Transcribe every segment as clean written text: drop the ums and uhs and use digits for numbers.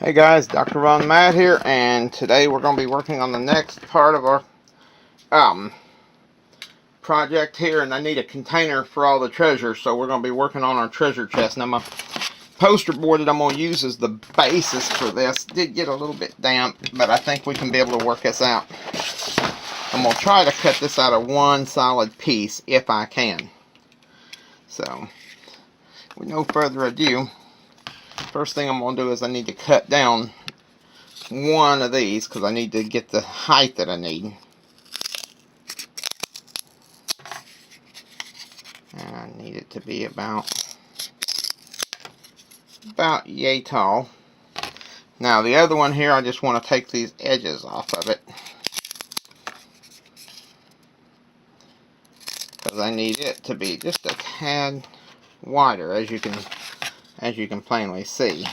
Hey guys, Dr. Ron Matt here, and today we're going to be working on the next part of our project here, and I need a container for all the treasure, so we're going to be working on our treasure chest. Now my poster board that I'm going to use as the basis for this did get a little bit damp, but I think we can be able to work this out. I'm going to try to cut this out of one solid piece if I can. So, with no further ado, first thing I'm going to do is I need to cut down one of these because I need to get the height that I need. And I need it to be about yay tall. Now the other one here, I just want to take these edges off of it because I need it to be just a tad wider, as you can plainly see.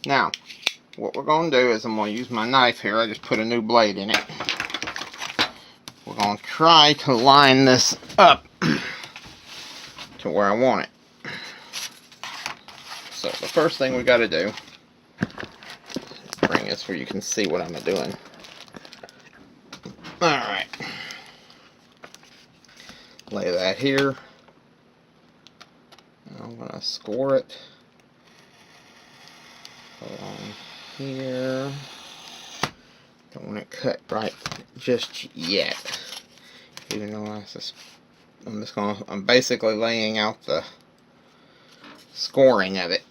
Now what we're going to do is I'm going to use my knife here. I just put a new blade in it. We're going to try to line this up to where I want it. So the first thing we got to do, bring this where you can see what I'm doing. Alright. Lay that here. I'm going to score it along here. Don't want it cut right just yet. Even though I'm basically laying out the scoring of it.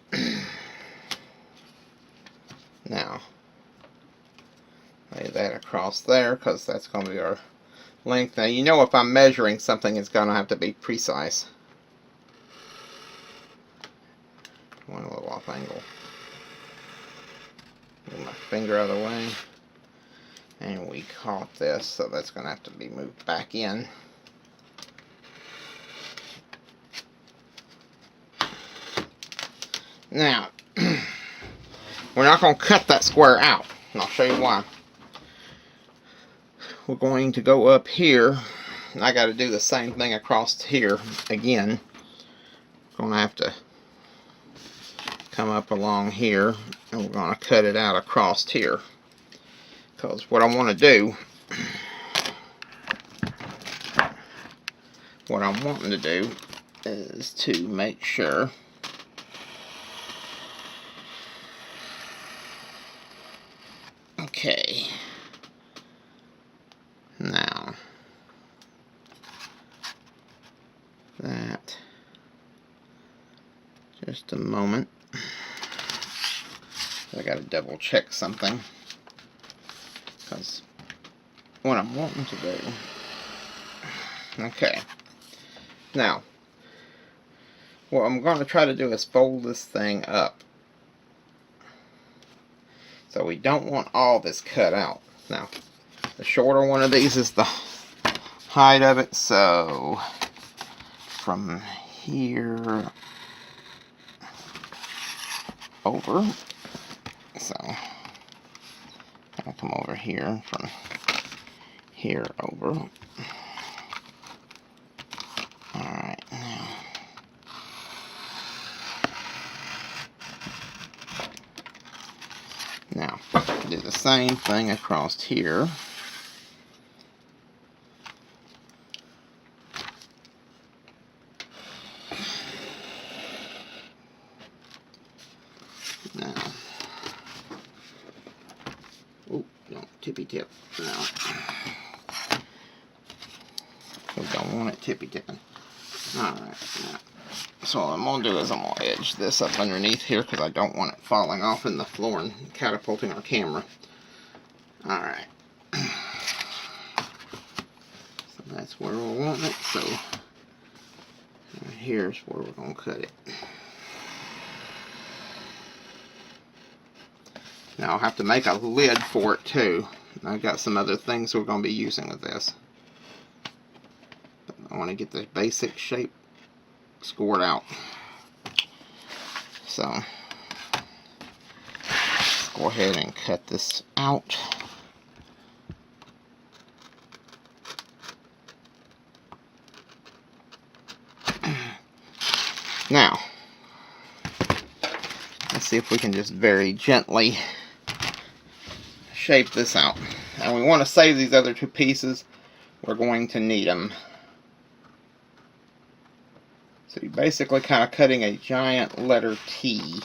Now, lay that across there because that's going to be our length. Now, you know if I'm measuring something, it's going to have to be precise. One little off angle. Move my finger out of the way. And we caught this, so that's going to have to be moved back in. Now, we're not going to cut that square out, and I'll show you why. We're going to go up here, and I got to do the same thing across here again. Going to have to come up along here, and we're going to cut it out across here. Because what I want to do, what I'm wanting to do is to make sure okay. Now that, just a moment. I got to double check something. Because what I'm wanting to do. Okay. Now, what I'm going to try to do is fold this thing up. So we don't want all this cut out. Now, the shorter one of these is the height of it. So, from here over. So, I'll come over here, from here over. Alright, now do the same thing across here. Now, oh, don't tippy tip. No. We don't want it tippy tipping. Alright, now. So what I'm going to do is I'm going to edge this up underneath here because I don't want it falling off in the floor and catapulting our camera. Alright. So that's where we're wanting it. So here's where we're going to cut it. Now I'll have to make a lid for it too. I've got some other things we're going to be using with this. But I want to get the basic shape scored out. So let's go ahead and cut this out. Now Let's see if we can just very gently shape this out. And we want to save these other two pieces. We're going to need them. So you're basically kind of cutting a giant letter T.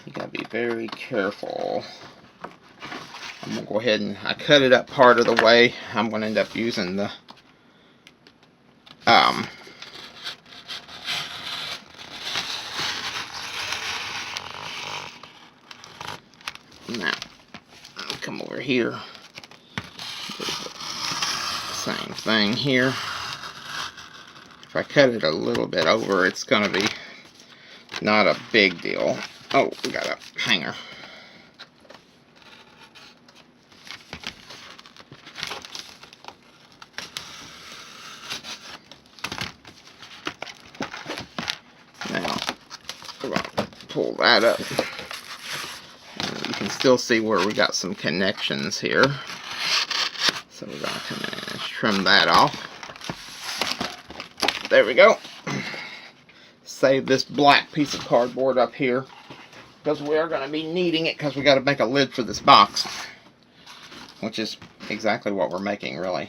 You gotta be very careful. I'm gonna go ahead and I cut it up part of the way. I'm gonna end up using the now I'll come over here. Do the same thing here. If I cut it a little bit over, it's gonna be not a big deal. Oh, we got a hanger. Now, we're going to pull that up. And you can still see where we got some connections here. So we're going to come in and trim that off. There we go. Save this black piece of cardboard up here, because we are going to be needing it, because we got to make a lid for this box, which is exactly what we're making, really.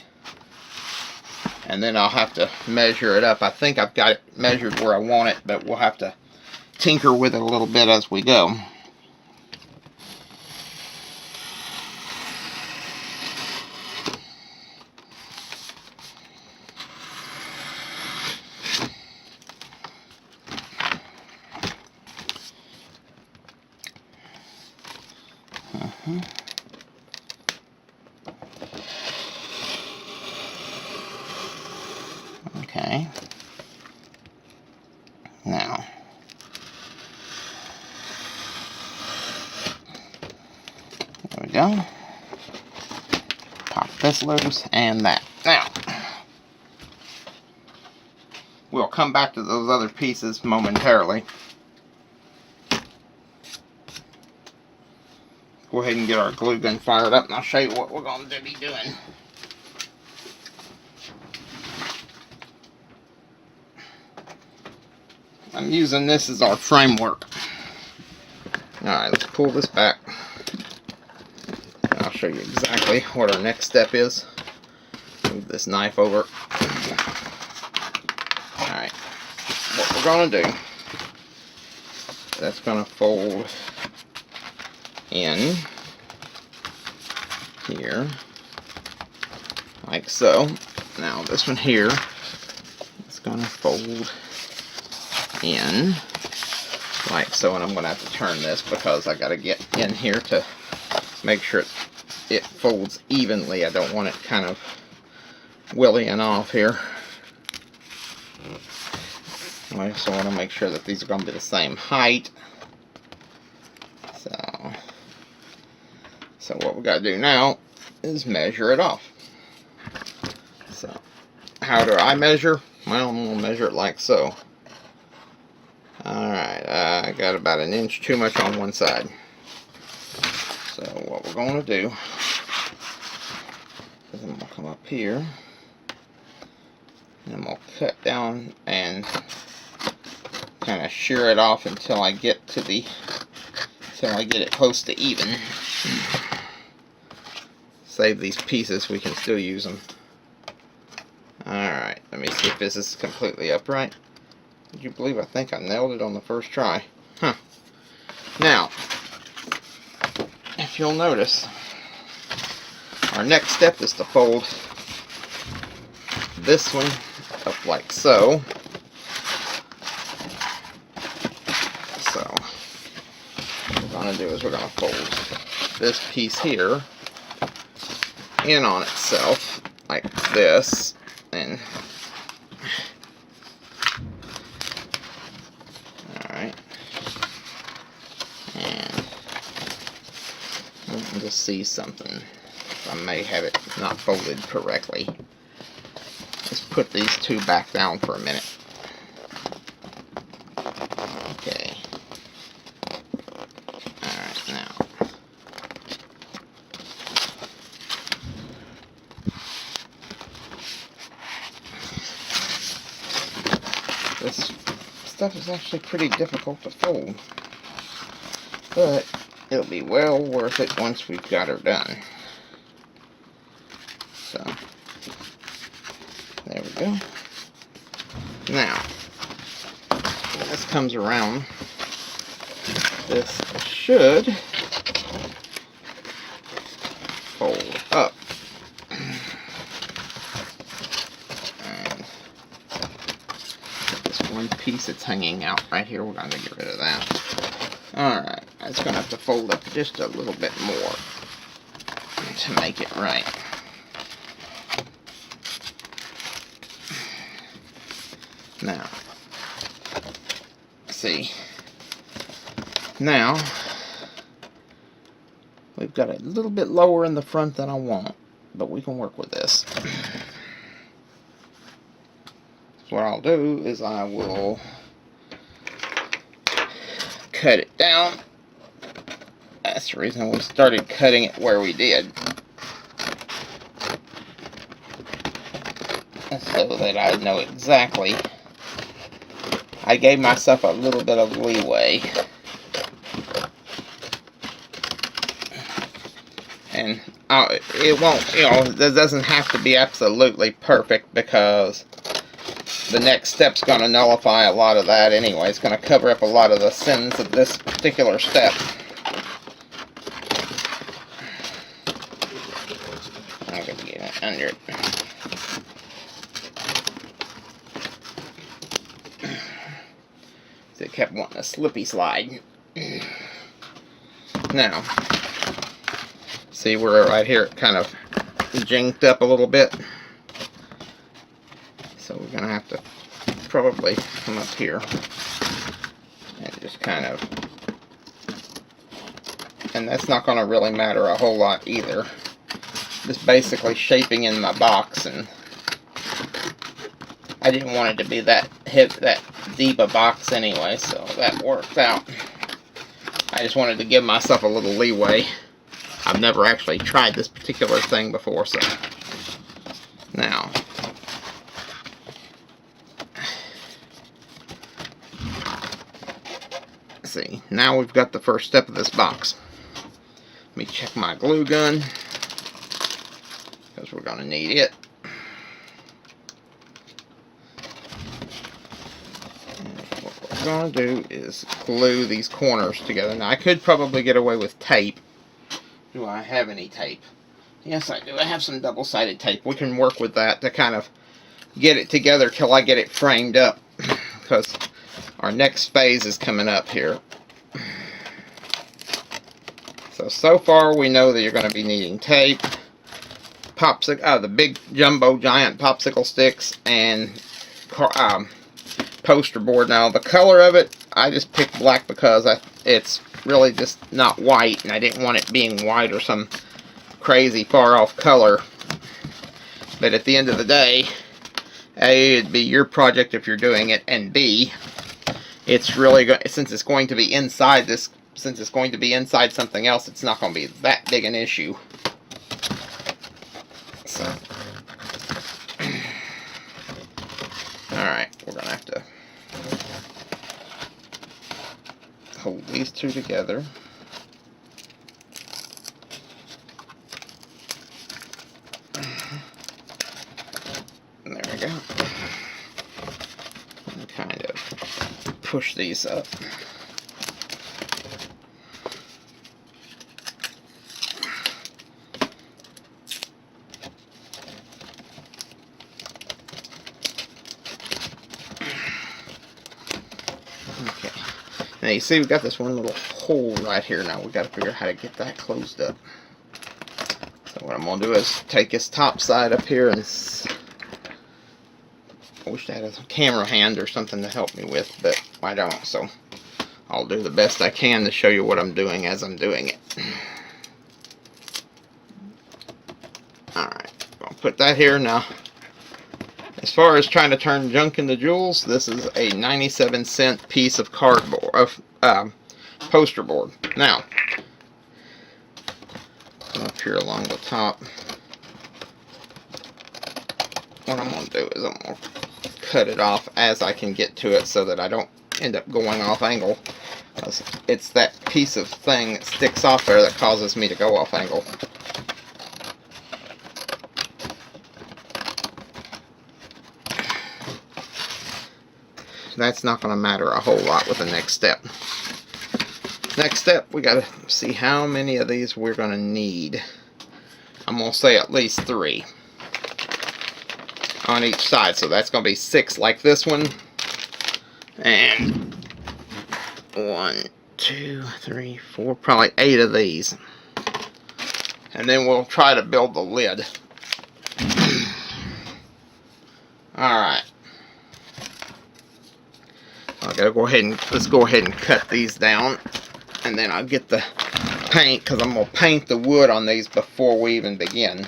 And then I'll have to measure it up. I think I've got it measured where I want it, but we'll have to tinker with it a little bit as we go. Okay. Now, there we go. Pop this loose and that. Now, we'll come back to those other pieces momentarily. Go ahead and get our glue gun fired up, and I'll show you what we're going to be doing. I'm using this as our framework. Alright, let's pull this back. And I'll show you exactly what our next step is. Move this knife over. Alright, what we're going to do, that's going to fold in here, like so. Now this one here is going to fold in like so, and I'm going to have to turn this because I got to get in here to make sure it folds evenly. I don't want it kind of willying off here. I also want to make sure that these are going to be the same height. So what we got to do now is measure it off. So how do I measure? Well, I'm going to measure it like so. Alright, I got about an inch too much on one side. So what we're going to do is I'm going to come up here and I'm going to cut down and kind of shear it off until I get to the it close to even. Save these pieces, we can still use them. Alright, let me see if this is completely upright. Would you believe I think I nailed it on the first try? Huh. Now, if you'll notice, our next step is to fold this one up like so. So, what we're going to do is we're going to fold this piece here in on itself like this, and alright, and we'll just see something. I may have it not folded correctly. Let's put these two back down for a minute. Okay. Alright, now this stuff is actually pretty difficult to fold. but it'll be well worth it once we've got her done. So, there we go. Now, when this comes around, this should fold up. And this one piece that's hanging out right here, we're going to get rid of that. Alright, it's going to have to fold up just a little bit more to make it right. Now, see, now we've got a little bit lower in the front than I want, but we can work with this. So what I'll do is I will cut it down. That's the reason we started cutting it where we did, so that I know exactly. I gave myself a little bit of leeway. And it won't, you know, this doesn't have to be absolutely perfect, because the next step's going to nullify a lot of that anyway. It's going to cover up a lot of the sins of this particular step. I'm going to get it under it. It kept wanting a slippy slide. Now, see where right here it kind of jinked up a little bit. So we're going to have to probably come up here and just kind of, and that's not going to really matter a whole lot either. Just basically shaping in my box, and I didn't want it to be that deep a box anyway, so that worked out. I just wanted to give myself a little leeway. I've never actually tried this particular thing before, so now see, now we've got the first step of this box. Let me check my glue gun, because we're going to need it. What I'm going to do is glue these corners together. Now, I could probably get away with tape. Do I have any tape? Yes, I do. I have some double-sided tape. We can work with that to kind of get it together till I get it framed up, because our next phase is coming up here. So far we know that you're going to be needing tape, the big jumbo giant popsicle sticks, and poster board. Now the color of it, I just picked black because it's really just not white, and I didn't want it being white or some crazy far off color. But at the end of the day, A, it'd be your project if you're doing it, and B, it's really since it's going to be inside something else, it's not going to be that big an issue. So, alright, we're going to have to hold these two together. And there we go. And kind of push these up. Now you see we've got this one little hole right here. Now we've got to figure out how to get that closed up. So what I'm going to do is take this top side up here, and I wish I had a camera hand or something to help me with, but I don't. So I'll do the best I can to show you what I'm doing as I'm doing it. Alright, I'll put that here now. As far as trying to turn junk into jewels, this is a 97-cent piece of cardboard, poster board. Now, up here along the top, what I'm going to do is I'm going to cut it off as I can get to it, so that I don't end up going off angle. It's that piece of thing that sticks off there that causes me to go off angle. That's not going to matter a whole lot with the next step. Next step, we got to see how many of these we're going to need. I'm going to say at least 3 on each side. So that's going to be 6 like this one. And 1, 2, 3, 4, probably 8 of these. And then we'll try to build the lid. Alright. Let's go ahead and cut these down. And then I'll get the paint, because I'm going to paint the wood on these before we even begin.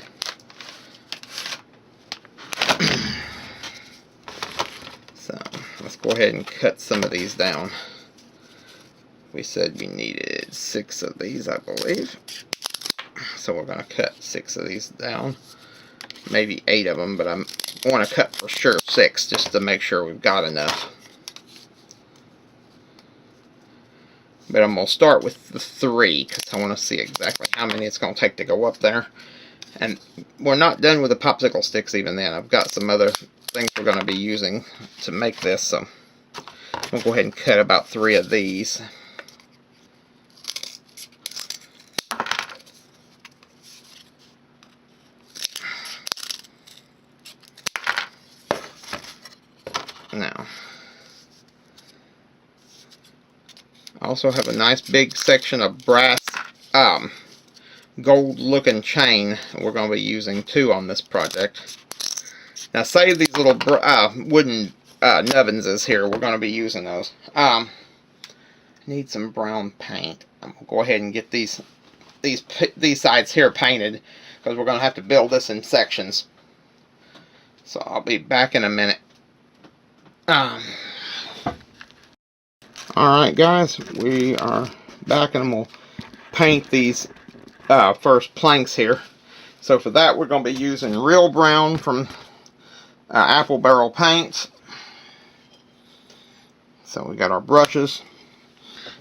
So, let's go ahead and cut some of these down. We said we needed 6 of these, I believe. So we're going to cut 6 of these down. Maybe 8 of them, but I want to cut for sure 6, just to make sure we've got enough. But I'm going to start with the 3, because I want to see exactly how many it's going to take to go up there. And we're not done with the popsicle sticks even then. I've got some other things we're going to be using to make this. So we'll go ahead and cut about 3 of these. Now, I also have a nice big section of brass, gold looking chain. We're going to be using 2 on this project. Now save these little wooden nubbinses here. We're going to be using those. Need some brown paint. I'm going to go ahead and get these sides here painted, because we're going to have to build this in sections. So I'll be back in a minute. Alright guys, we are back, and I'm going to paint these first planks here. So for that we're going to be using real brown from Apple Barrel Paints. So we got our brushes.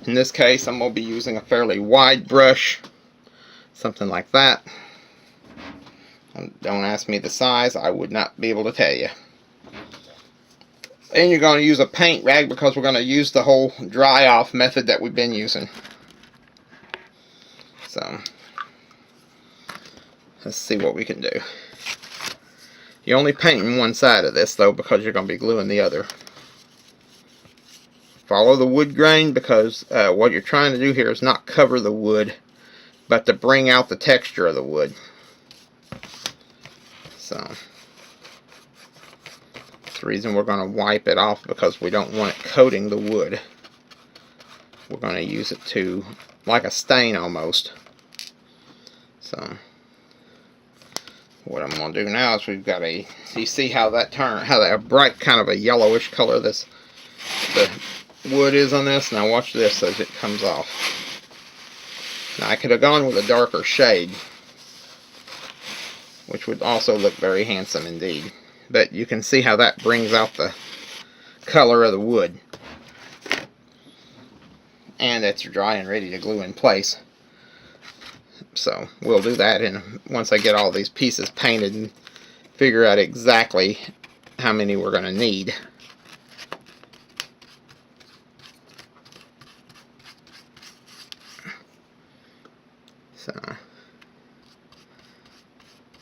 In this case I'm going to be using a fairly wide brush, something like that. Don't ask me the size, I would not be able to tell you. And you're going to use a paint rag, because we're going to use the whole dry off method that we've been using. So let's see what we can do. You're only painting one side of this though, because you're going to be gluing the other. Follow the wood grain, because what you're trying to do here is not cover the wood, but to bring out the texture of the wood. So the reason we're going to wipe it off, because we don't want it coating the wood. We're going to use it to, like a stain almost. So what I'm going to do now is we've got a, you see how that bright kind of a yellowish color the wood is on this. Now watch this as it comes off. Now I could have gone with a darker shade, which would also look very handsome indeed. But you can see how that brings out the color of the wood. And it's dry and ready to glue in place. So we'll do that once I get all these pieces painted and figure out exactly how many we're going to need.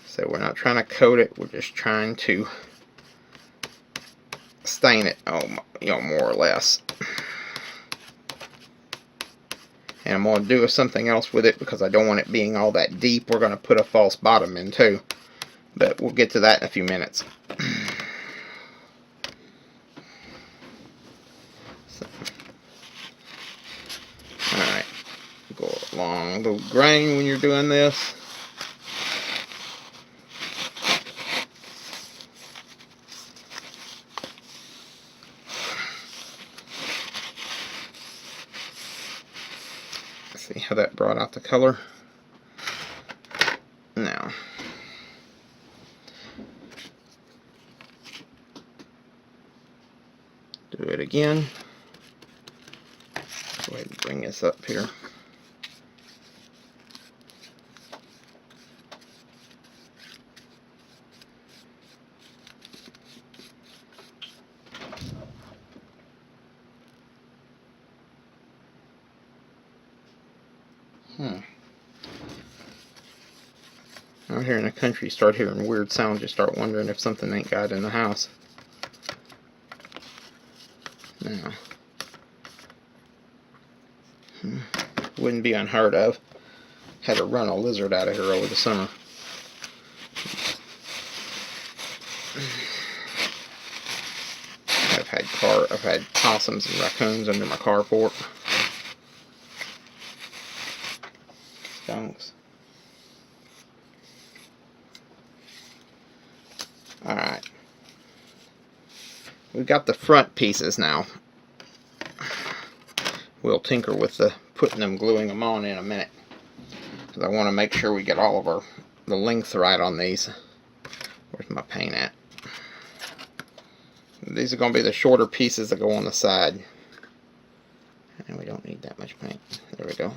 So we're not trying to coat it, we're just trying to stain it, more or less. And I'm going to do something else with it, because I don't want it being all that deep. We're going to put a false bottom in too, but we'll get to that in a few minutes. Alright, go along the grain when you're doing this. See how that brought out the color? Now, do it again. Go ahead and bring this up here. Out here in the country, you start hearing weird sounds. You start wondering if something ain't got in the house. Now, wouldn't be unheard of. Had to run a lizard out of here over the summer. I've had possums and raccoons under my carport. Skunks. Alright. We've got the front pieces now. We'll tinker with the putting them, gluing them on in a minute. Because I want to make sure we get all of the length right on these. Where's my paint at? These are going to be the shorter pieces that go on the side. And we don't need that much paint. There we go.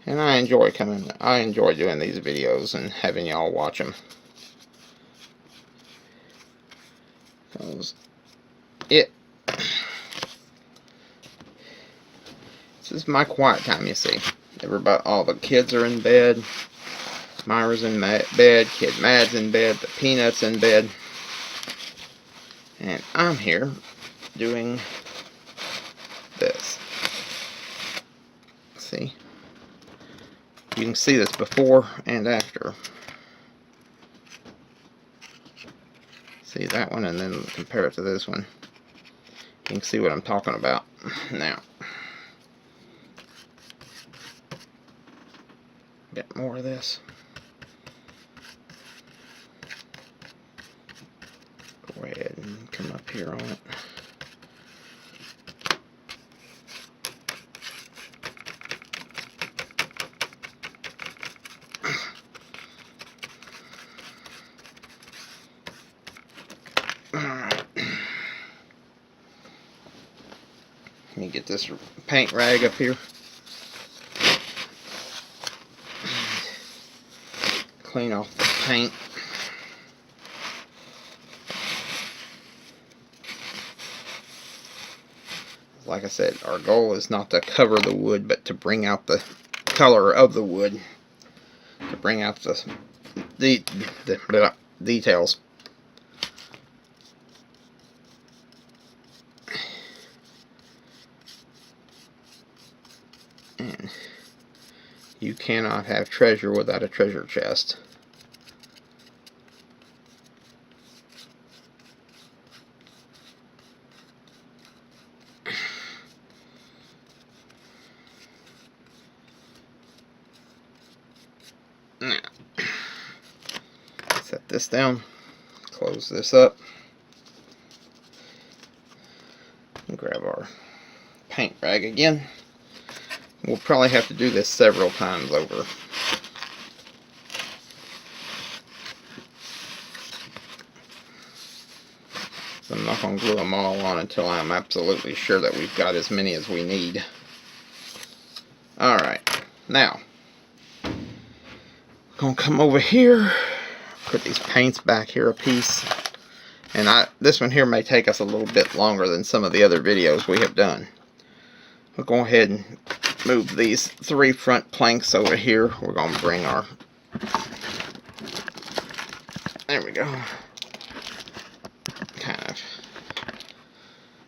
And I enjoy doing these videos and having y'all watch them. Because this is my quiet time, you see. All the kids are in bed. Myra's in bed. Kid Mad's in bed. The Peanut's in bed. And I'm here doing this. See? You can see this before and after. See that one and then compare it to this one. You can see what I'm talking about. Now, get more of this. Go ahead and come up here on it. Alright. Let me get this paint rag up here. Clean off the paint. Like I said, our goal is not to cover the wood, but to bring out the color of the wood. To bring out the details. And you cannot have treasure without a treasure chest. Now, set this down, close this up, and grab our paint rag again. We'll probably have to do this several times over. So I'm not going to glue them all on until I'm absolutely sure that we've got as many as we need. Alright, now, I'm going to come over here, put these paints back here a piece. And this one here may take us a little bit longer than some of the other videos we have done. We'll go ahead and move these 3 front planks over here. We're going to bring our... There we go. Kind of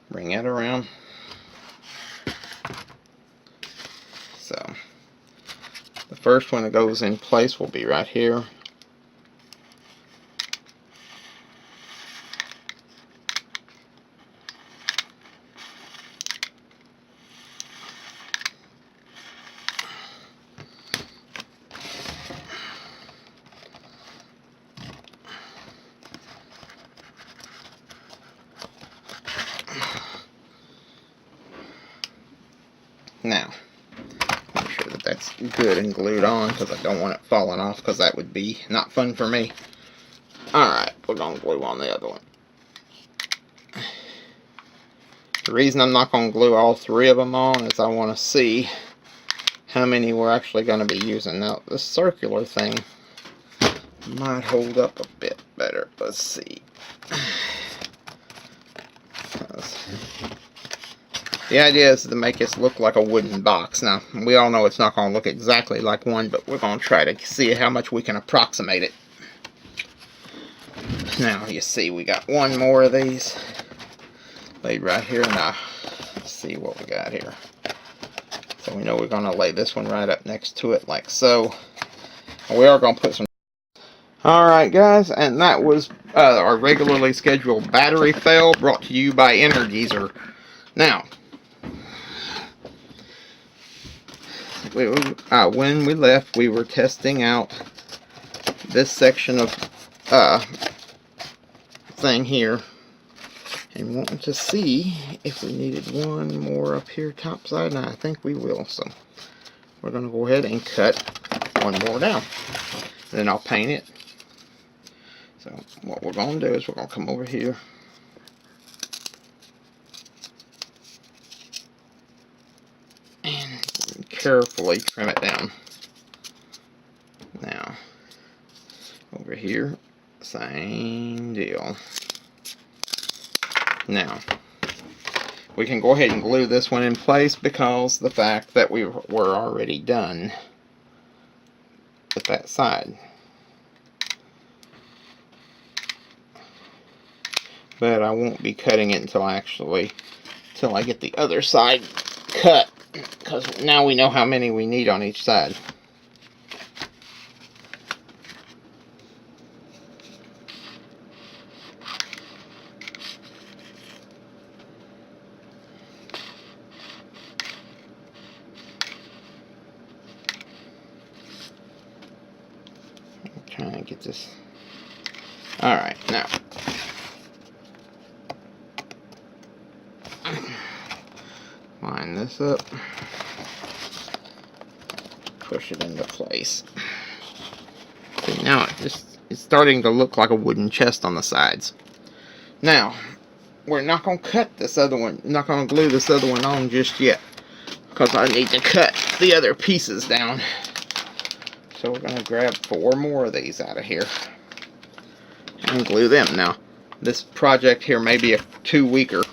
bring it around. So, the first one that goes in place will be right here. Now, make sure that that's good and glued on, because I don't want it falling off, because that would be not fun for me. Alright, we're going to glue on the other one. The reason I'm not going to glue all 3 of them on is I want to see how many we're actually going to be using. Now, the circular thing might hold up a bit better. Let's see. The idea is to make this look like a wooden box. Now, we all know it's not going to look exactly like one, but we're going to try to see how much we can approximate it. Now, you see, we got 1 more of these laid right here. Now, let's see what we got here. So we know we're going to lay this one right up next to it like so. And we are going to put some... Alright guys, and that was our regularly scheduled battery fail brought to you by Energizer. Now, when we left, we were testing out this section of thing here and wanting to see if we needed 1 more up here topside, and I think we will. So we're going to go ahead and cut 1 more down, and then I'll paint it. So what we're going to do is we're going to come over here and carefully trim it down. Now, over here, same deal. Now, we can go ahead and glue this one in place because the fact that we were already done with that side. But I won't be cutting it until I get the other side cut, because now we know how many we need on each side. I'm trying to get this. Alright, now line this up, push it into place. See, now it's starting to look like a wooden chest on the sides. Now, we're not going to cut this other one, not going to glue this other one on just yet, because I need to cut the other pieces down. So we're going to grab 4 more of these out of here and glue them. Now, this project here may be a 2-weeker,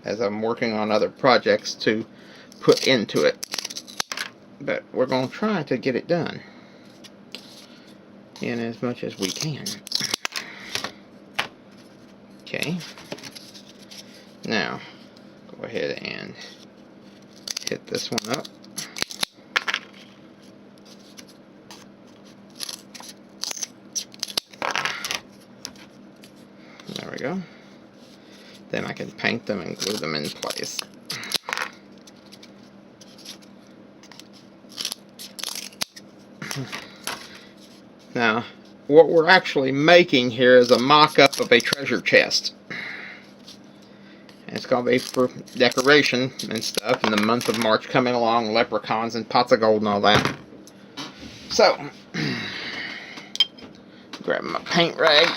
as I'm working on other projects to put into it. But we're going to try to get it done in as much as we can. Okay. Now, go ahead and hit this one up. There we go. Then I can paint them and glue them in place. Now, what we're actually making here is a mock-up of a treasure chest. And it's going to be for decoration and stuff in the month of March coming along, leprechauns and pots of gold and all that. So, grab my paint rag,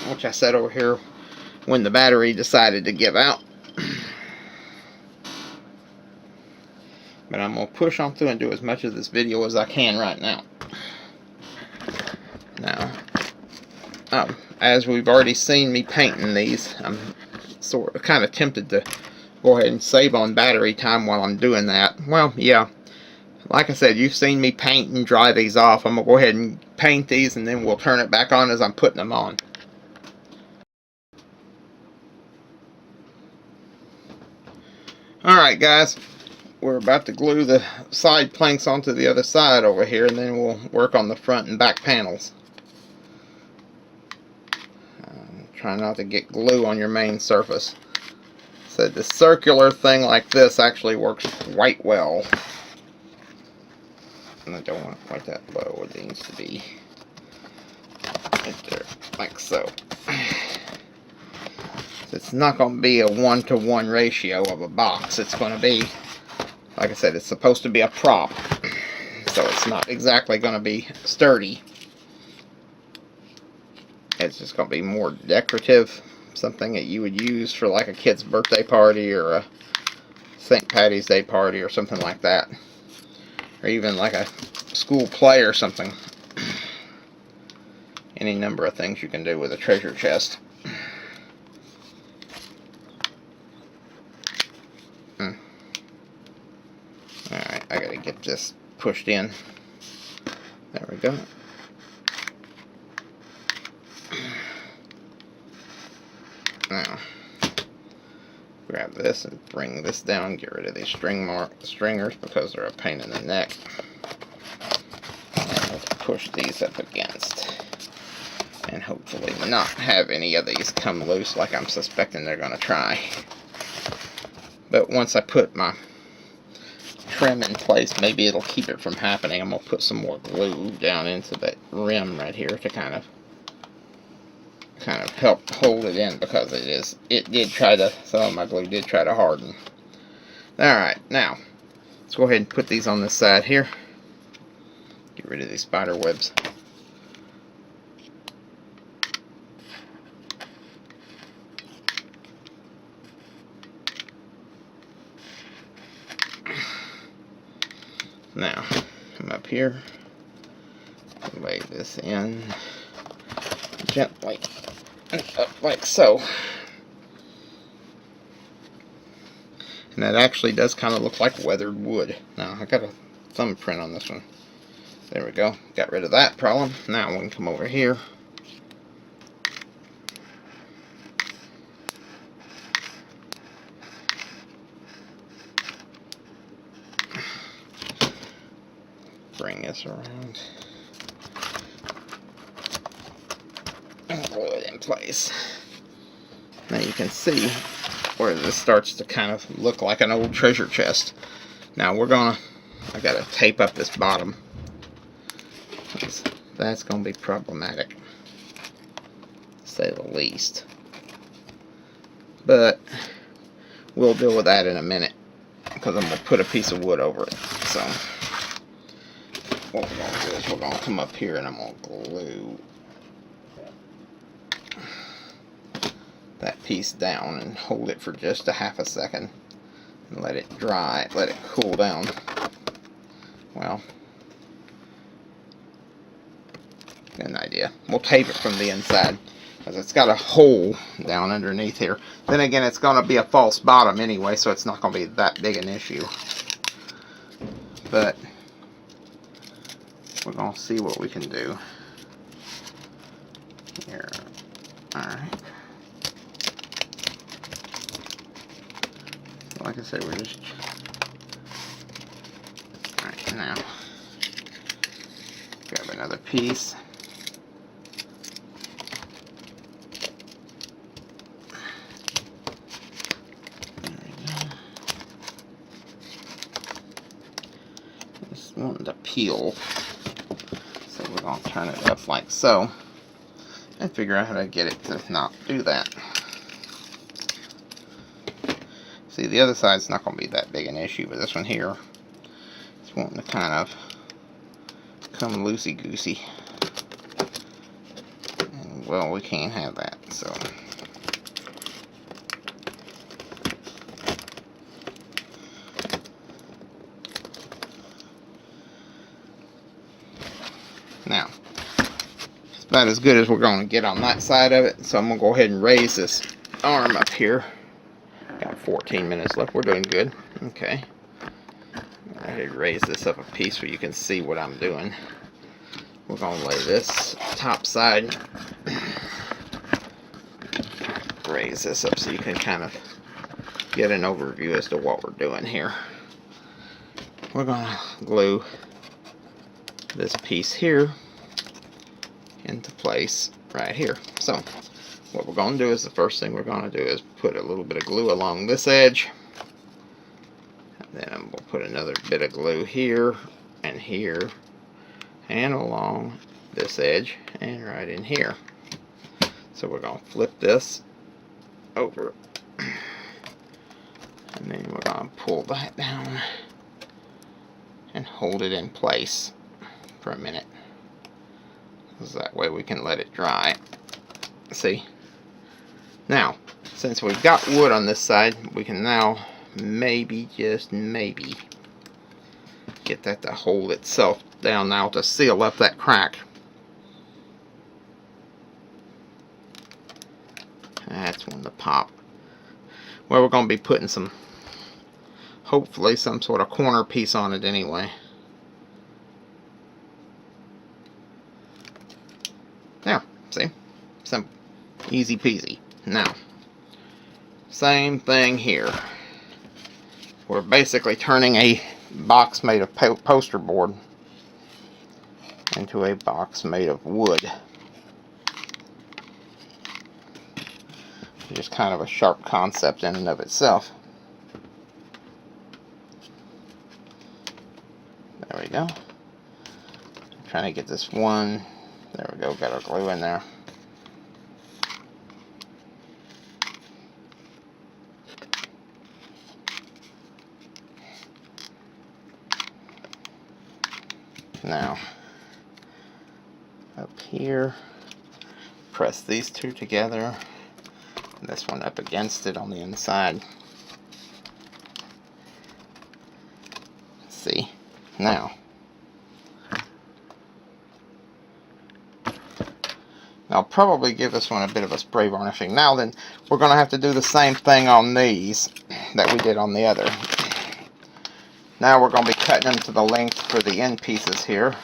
which I set over here when the battery decided to give out. But I'm going to push on through and do as much of this video as I can right now. Now, as we've already seen me painting these, I'm kind of tempted to go ahead and save on battery time while I'm doing that. Well, yeah, like I said, you've seen me paint and dry these off. I'm going to go ahead and paint these, and then we'll turn it back on as I'm putting them on. Alright guys, we're about to glue the side planks onto the other side over here, and then we'll work on the front and back panels. Try not to get glue on your main surface. So the circular thing like this actually works quite well. And I don't want it quite that low. It needs to be right there, like so. It's not going to be a 1-to-1 ratio of a box. It's going to be, like I said, it's supposed to be a prop. So it's not exactly going to be sturdy. It's just going to be more decorative something that you would use for like a kid's birthday party or a St. Patty's Day party or something like that, or even like a school play or something. Any number of things you can do with a treasure chest. Alright, I gotta get this pushed in. There we go. Now, grab this and bring this down. Get rid of these stringers because they're a pain in the neck. And let's push these up against. And hopefully not have any of these come loose like I'm suspecting they're going to try. But once I put my trim in place, maybe it'll keep it from happening. I'm going to put some more glue down into that rim right here to kind of help hold it in, because some of my glue did try to harden. Alright, now let's go ahead and put these on this side here. Get rid of these spider webs. Now, come up here, lay this in gently, and up like so. And that actually does kind of look like weathered wood. Now, I got a thumbprint on this one. There we go. Got rid of that problem. Now we can come over here. Bring this around and glue it in place. Now you can see where this starts to kind of look like an old treasure chest. Now I gotta tape up this bottom. That's gonna be problematic, to say the least. But we'll deal with that in a minute, because I'm gonna put a piece of wood over it. So what we're going to do is we're going to come up here and I'm going to glue that piece down and hold it for just a half a second and let it dry, let it cool down. Well, get an idea. We'll tape it from the inside because it's got a hole down underneath here. Then again, it's going to be a false bottom anyway, so it's not going to be that big an issue. But we're going to see what we can do here. Alright. Like I said, we're just... Alright, now grab another piece. There we go. Just wanting to peel. We're going to turn it up like so and figure out how to get it to not do that. See, the other side's not going to be that big an issue, but this one here is wanting to kind of come loosey-goosey. And, well, we can't have that, so... Now, it's about as good as we're going to get on that side of it, so I'm going to go ahead and raise this arm up here. Got 14 minutes left. We're doing good. Okay. Go ahead and raise this up a piece so you can see what I'm doing. We're going to lay this top side. Raise this up so you can kind of get an overview as to what we're doing here. We're going to glue this piece here into place right here. So what we're going to do is, the first thing we're going to do is put a little bit of glue along this edge, and then we'll put another bit of glue here and here and along this edge and right in here. So we're going to flip this over, and then we're going to pull that down and hold it in place for a minute, because that way we can let it dry. See, Now, since we've got wood on this side, we can now maybe, just maybe, get that to hold itself down now to seal up that crack. That's one to pop. Well, we're going to be putting some, hopefully some sort of corner piece on it anyway. Now, see? Simple. Easy peasy. Now, same thing here. We're basically turning a box made of poster board into a box made of wood. Just kind of a sharp concept in and of itself. There we go. I'm trying to get this one. There we go. Got our glue in there. Now, up here, press these two together, and this one up against it on the inside. See? Now, I'll probably give this one a bit of a spray varnishing. Now then, we're going to have to do the same thing on these that we did on the other. Now we're going to be cutting them to the length for the end pieces here.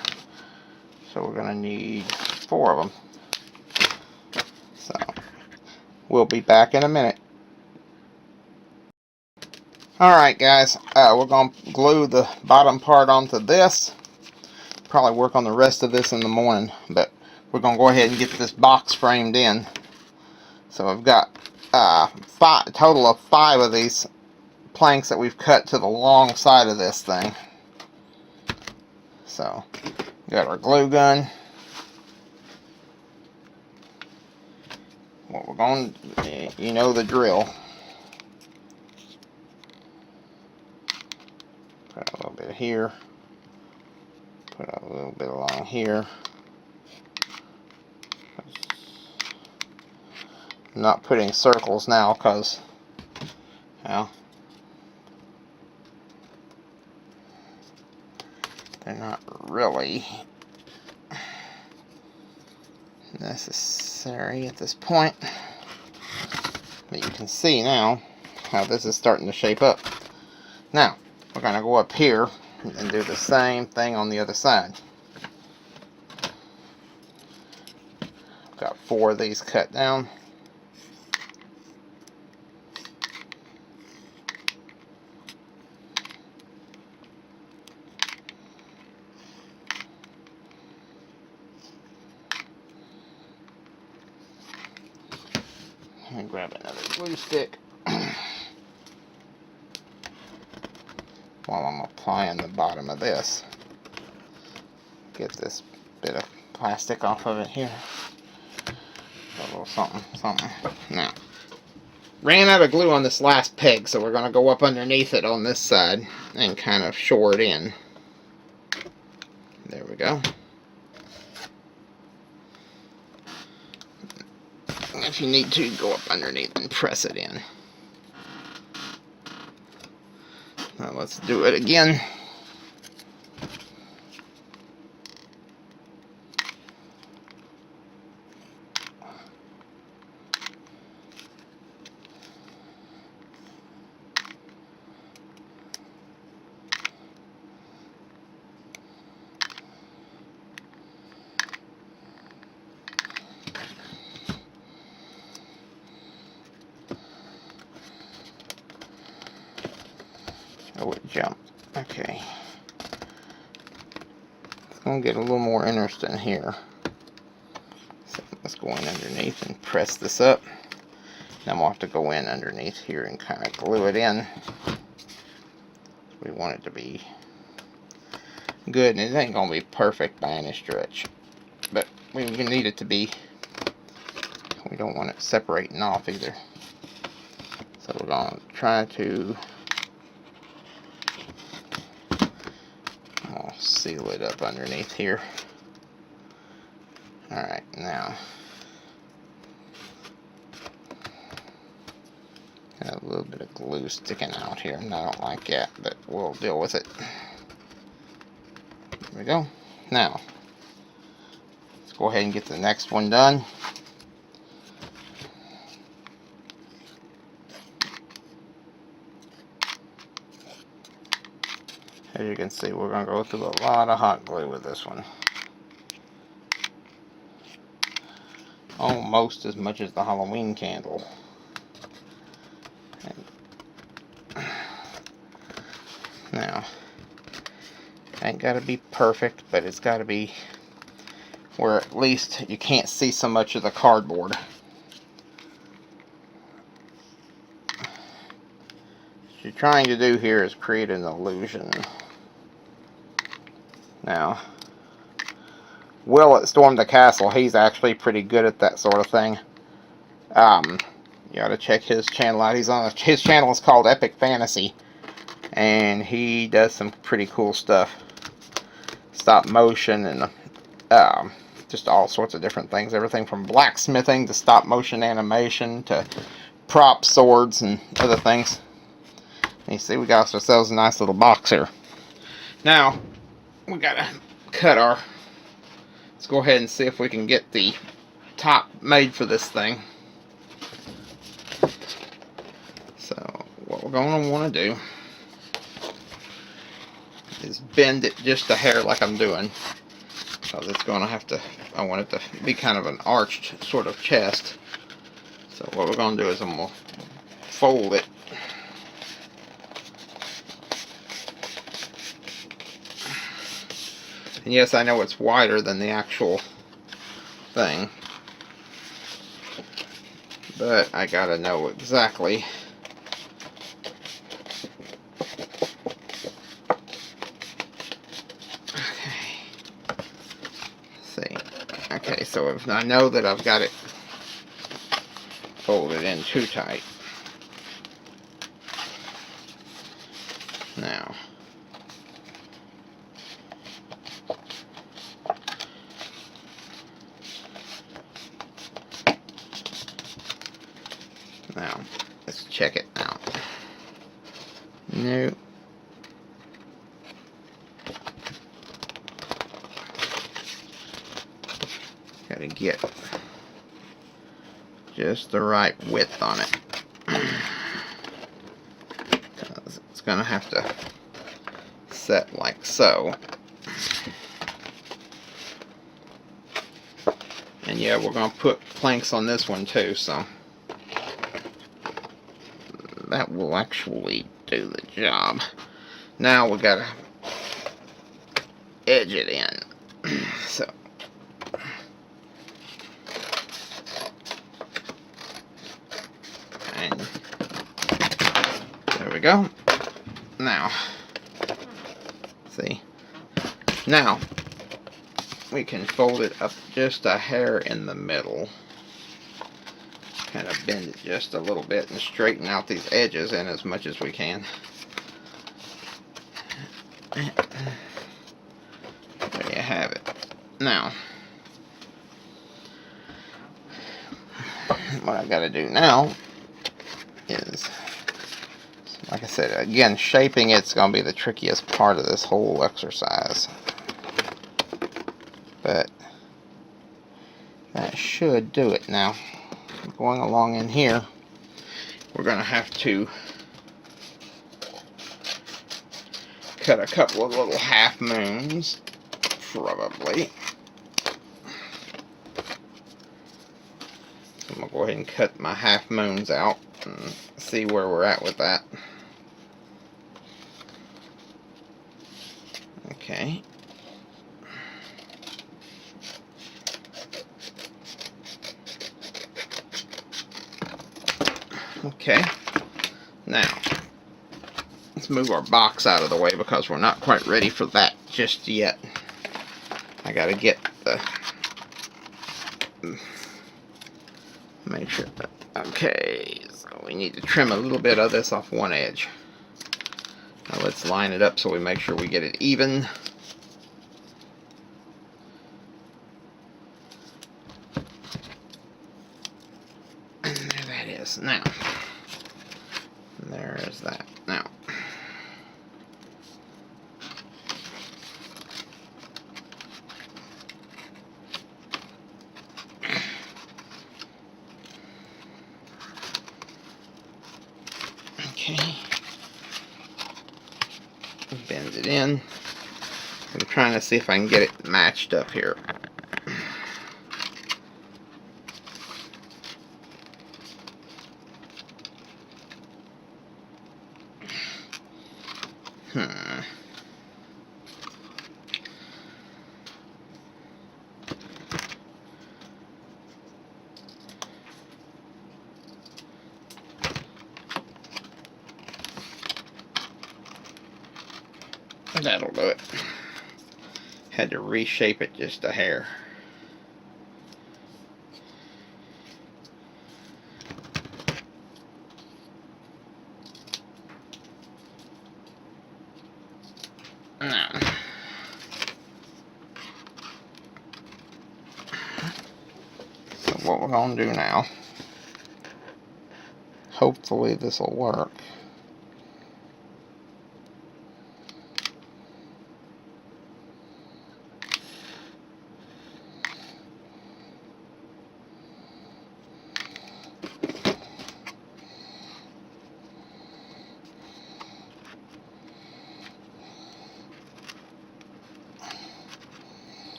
So we're going to need 4 of them. So we'll be back in a minute. Alright guys, we're going to glue the bottom part onto this. Probably work on the rest of this in the morning, but we're going to go ahead and get this box framed in. So I've got a total of 5 of these planks that we've cut to the long side of this thing. So, got our glue gun. What we're going to, you know the drill. Put a little bit here. Put a little bit along here. I'm not putting circles now because, well, they're not really necessary at this point. But you can see now how this is starting to shape up. Now, we're going to go up here and do the same thing on the other side. Got 4 of these cut down. And grab another glue stick while I'm applying the bottom of this. Get this bit of plastic off of it here. A little something, something. Now, ran out of glue on this last peg, so we're going to go up underneath it on this side and kind of shore it in. There we go. If you need to, go up underneath and press it in. Now let's do it again. Oh, it jumped. Okay. It's going to get a little more interesting here. So let's go in underneath and press this up. Then we'll have to go in underneath here and kind of glue it in. We want it to be good, and it ain't going to be perfect by any stretch. But we need it to be. We don't want it separating off either. So we're going to try to seal it up underneath here. Alright, now Got a little bit of glue sticking out here, and I don't like that, but we'll deal with it. There we go. Now, let's go ahead and get the next one done. As you can see, we're going to go through a lot of hot glue with this one. Almost as much as the Halloween candle. Now, ain't got to be perfect, but it's got to be where at least you can't see so much of the cardboard. What you're trying to do here is create an illusion. Now, Will at Storm the Castle, he's actually pretty good at that sort of thing. You ought to check his channel out. His channel is called Epic Fantasy, and he does some pretty cool stuff. Stop motion and just all sorts of different things. Everything from blacksmithing to stop motion animation to prop swords and other things. And you see, we got ourselves a nice little box here. Now, we gotta cut our... Let's go ahead and see if we can get the top made for this thing. So, what we're going to want to do is bend it just a hair like I'm doing. Because it's going to have to... I want it to be kind of an arched sort of chest. So what we're going to do is I'm going to fold it. And yes, I know it's wider than the actual thing, but I gotta know exactly. Okay. See. Okay, so if I know that I've got it folded in too tight. Now, let's check it out. No. Gotta get just the right width on it. It's gonna have to set like so. And yeah, we're gonna put planks on this one too, so that will actually do the job. Now we gotta edge it in. So and there we go. Now see, now we can fold it up just a hair in the middle. Kind of bend it just a little bit and straighten out these edges in as much as we can. There you have it. Now, what I gotta do now is, like I said, again, shaping it's gonna be the trickiest part of this whole exercise. But that should do it now. Going along in here, we're going to have to cut a couple of little half moons, probably. So I'm going to go ahead and cut my half moons out and see where we're at with that. Okay. Okay, now let's move our box out of the way because we're not quite ready for that just yet. I gotta get the, make sure that, okay, so we need to trim a little bit of this off one edge. Now let's line it up so we make sure we get it even. And there that is. Now, there is that. Now, okay, bend it in. I'm trying to see if I can get it matched up here. That'll do it. Had to reshape it just a hair. Now, so what we're going to do now, hopefully this will work.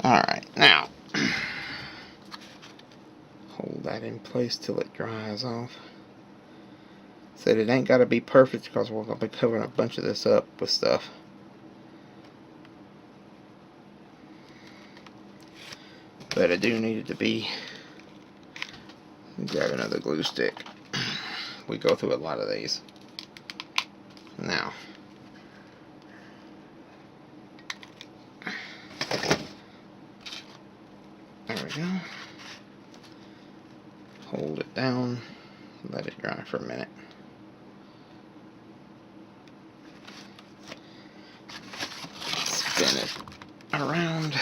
Alright, now, hold that in place till it dries off. Said it ain't got to be perfect because we're going to be covering a bunch of this up with stuff. But I do need it to be, grab another glue stick. We go through a lot of these. Now, there we go. Hold it down, let it dry for a minute. Spin it around.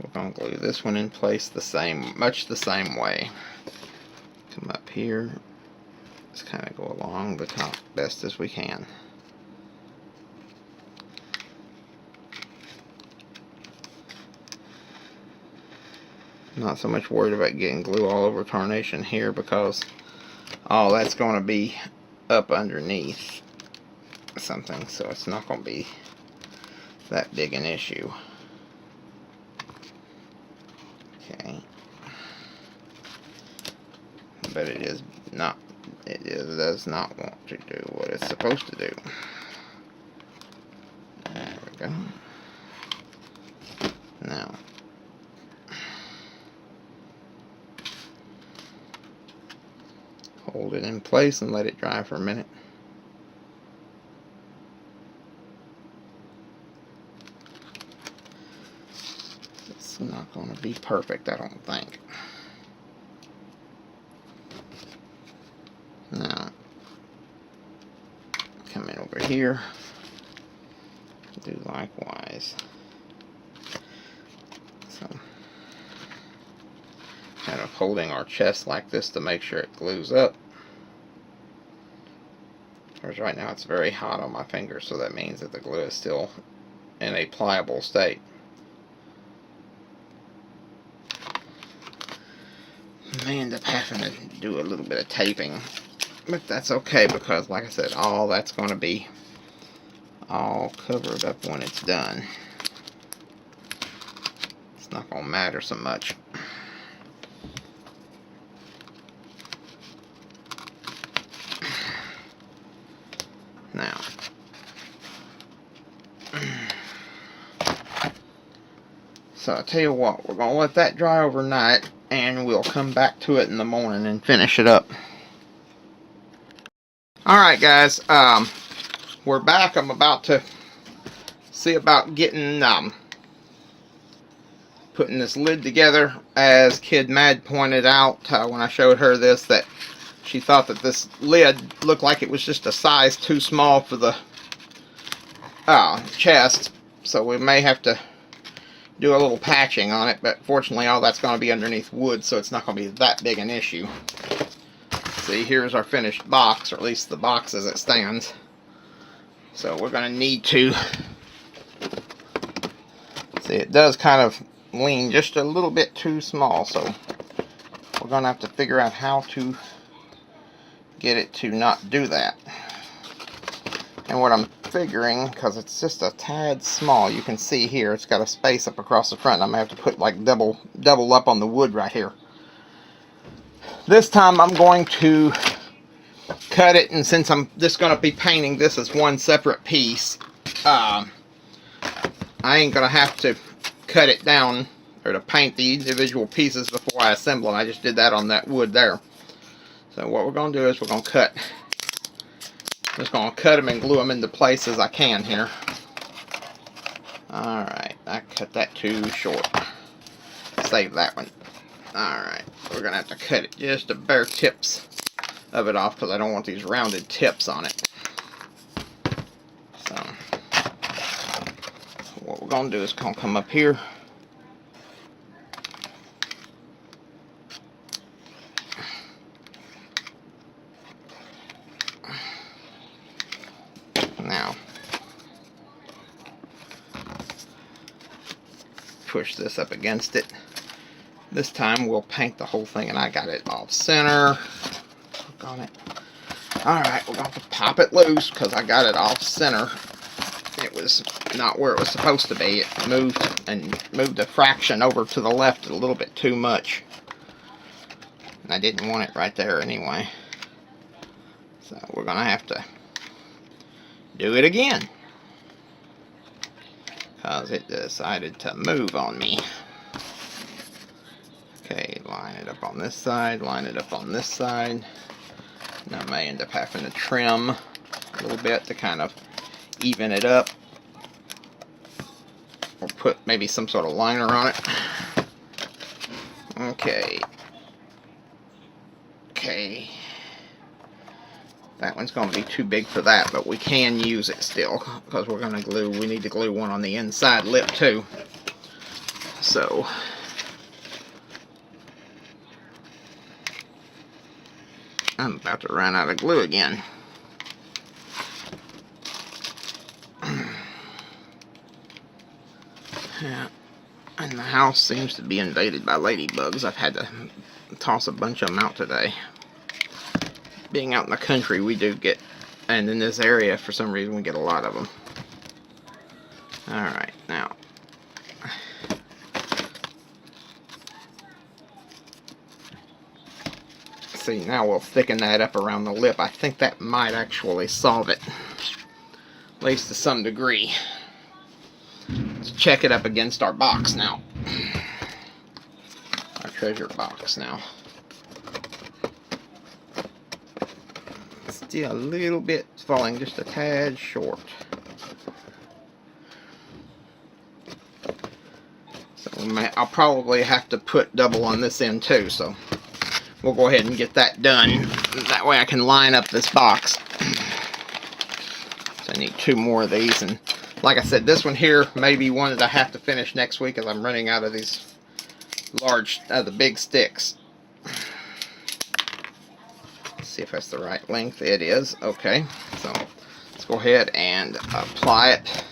We're going to glue this one in place much the same way. Come up here, just kind of go along the top best as we can. Not so much worried about getting glue all over tarnation here because all that's going to be up underneath something, so it's not going to be that big an issue. Okay. But it does not want to do what it's supposed to do. There we go. Now, hold it in place and let it dry for a minute. It's not going to be perfect, I don't think. Now, come in over here, do likewise. So, kind of holding our chest like this to make sure it glues up. Whereas right now it's very hot on my fingers, so that means that the glue is still in a pliable state. May end up having to do a little bit of taping, but that's okay because, like I said, all that's going to be all covered up when it's done. It's not going to matter so much. Now, so I tell you what, we're going to let that dry overnight and we'll come back to it in the morning and finish it up. Alright guys, we're back. I'm about to see about getting putting this lid together. As Kid Mad pointed out when I showed her this, that she thought that this lid looked like it was just a size too small for the chest, so we may have to do a little patching on it, but fortunately all that's going to be underneath wood, so it's not going to be that big an issue. See, here's our finished box, or at least the box as it stands. So we're going to need to, see, it does kind of lean just a little bit too small, so we're going to have to figure out how to get it to not do that. And what I'm figuring, because it's just a tad small, you can see here it's got a space up across the front. I'm going to have to put like double up on the wood right here. This time I'm going to cut it, and since I'm just going to be painting this as one separate piece, I ain't going to have to cut it down or to paint the individual pieces before I assemble them. I just did that on that wood there. So what we're going to do is we're going to cut. Just going to cut them and glue them into place as I can here. Alright, I cut that too short. Save that one. Alright, we're going to have to cut it just the bare tips of it off because I don't want these rounded tips on it. So, what we're going to do is going to come up here. Now, push this up against it. This time we'll paint the whole thing, and I got it off center. Click on it. Alright, we're going to pop it loose because I got it off center. It was not where it was supposed to be. It moved a fraction over to the left a little bit too much. And I didn't want it right there anyway. So we're going to have to do it again, because it decided to move on me. Okay, line it up on this side, line it up on this side. Now I may end up having to trim a little bit to kind of even it up, or put maybe some sort of liner on it. Okay. Okay. That one's going to be too big for that, but we can use it still, because we're going to glue, we need to glue one on the inside lip too. So, I'm about to run out of glue again. Yeah, and the house seems to be invaded by ladybugs. I've had to toss a bunch of them out today. Being out in the country, we do get, and in this area, for some reason, we get a lot of them. Alright, now. See, now we'll thicken that up around the lip. I think that might actually solve it, at least to some degree. Let's check it up against our box now. Our treasure box now. Still a little bit falling just a tad short. So I'll probably have to put double on this end too, so we'll go ahead and get that done. That way I can line up this box. So I need 2 more of these, and like I said, this one here may be one that I have to finish next week as I'm running out of these the big sticks. See if that's the right length. It is. Okay, so let's go ahead and apply it.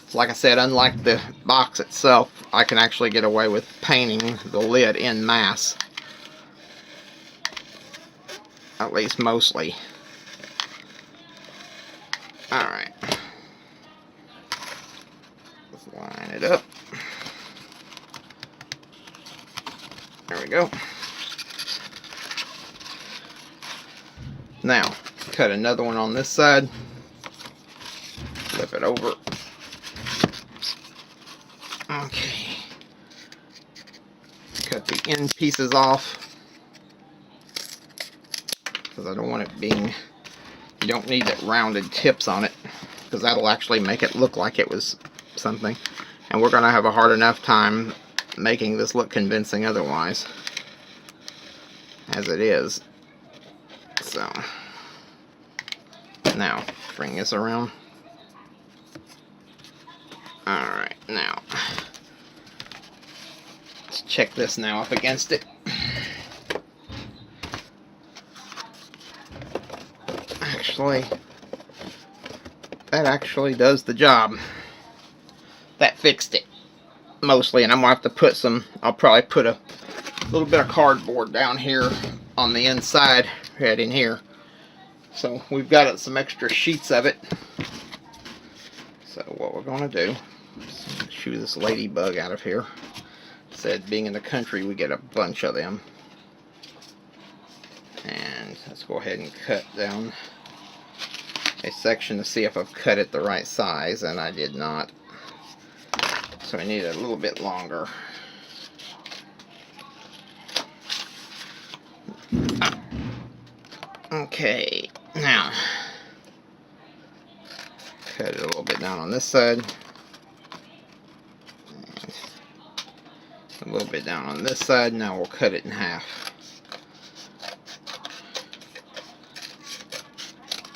So like I said, unlike the box itself, I can actually get away with painting the lid en masse, at least mostly. Alright, let's line it up. There we go. Now, cut another one on this side, flip it over. Okay. Cut the end pieces off, because I don't want it being, you don't need that rounded tips on it, because that'll actually make it look like it was something. And we're going to have a hard enough time making this look convincing otherwise, as it is. So, now, bring this around. Alright, now, let's check this now up against it. actually does the job. That fixed it mostly, and I'm gonna have to put some, I'll probably put a little bit of cardboard down here on the inside, right in here. So we've got some extra sheets of it. So what we're gonna do is shoo this ladybug out of here. Said being in the country we get a bunch of them. And let's go ahead and cut down a section to see if I've cut it the right size, and I did not. So I need it a little bit longer. Okay, now cut it a little bit down on this side, and a little bit down on this side. Now we'll cut it in half.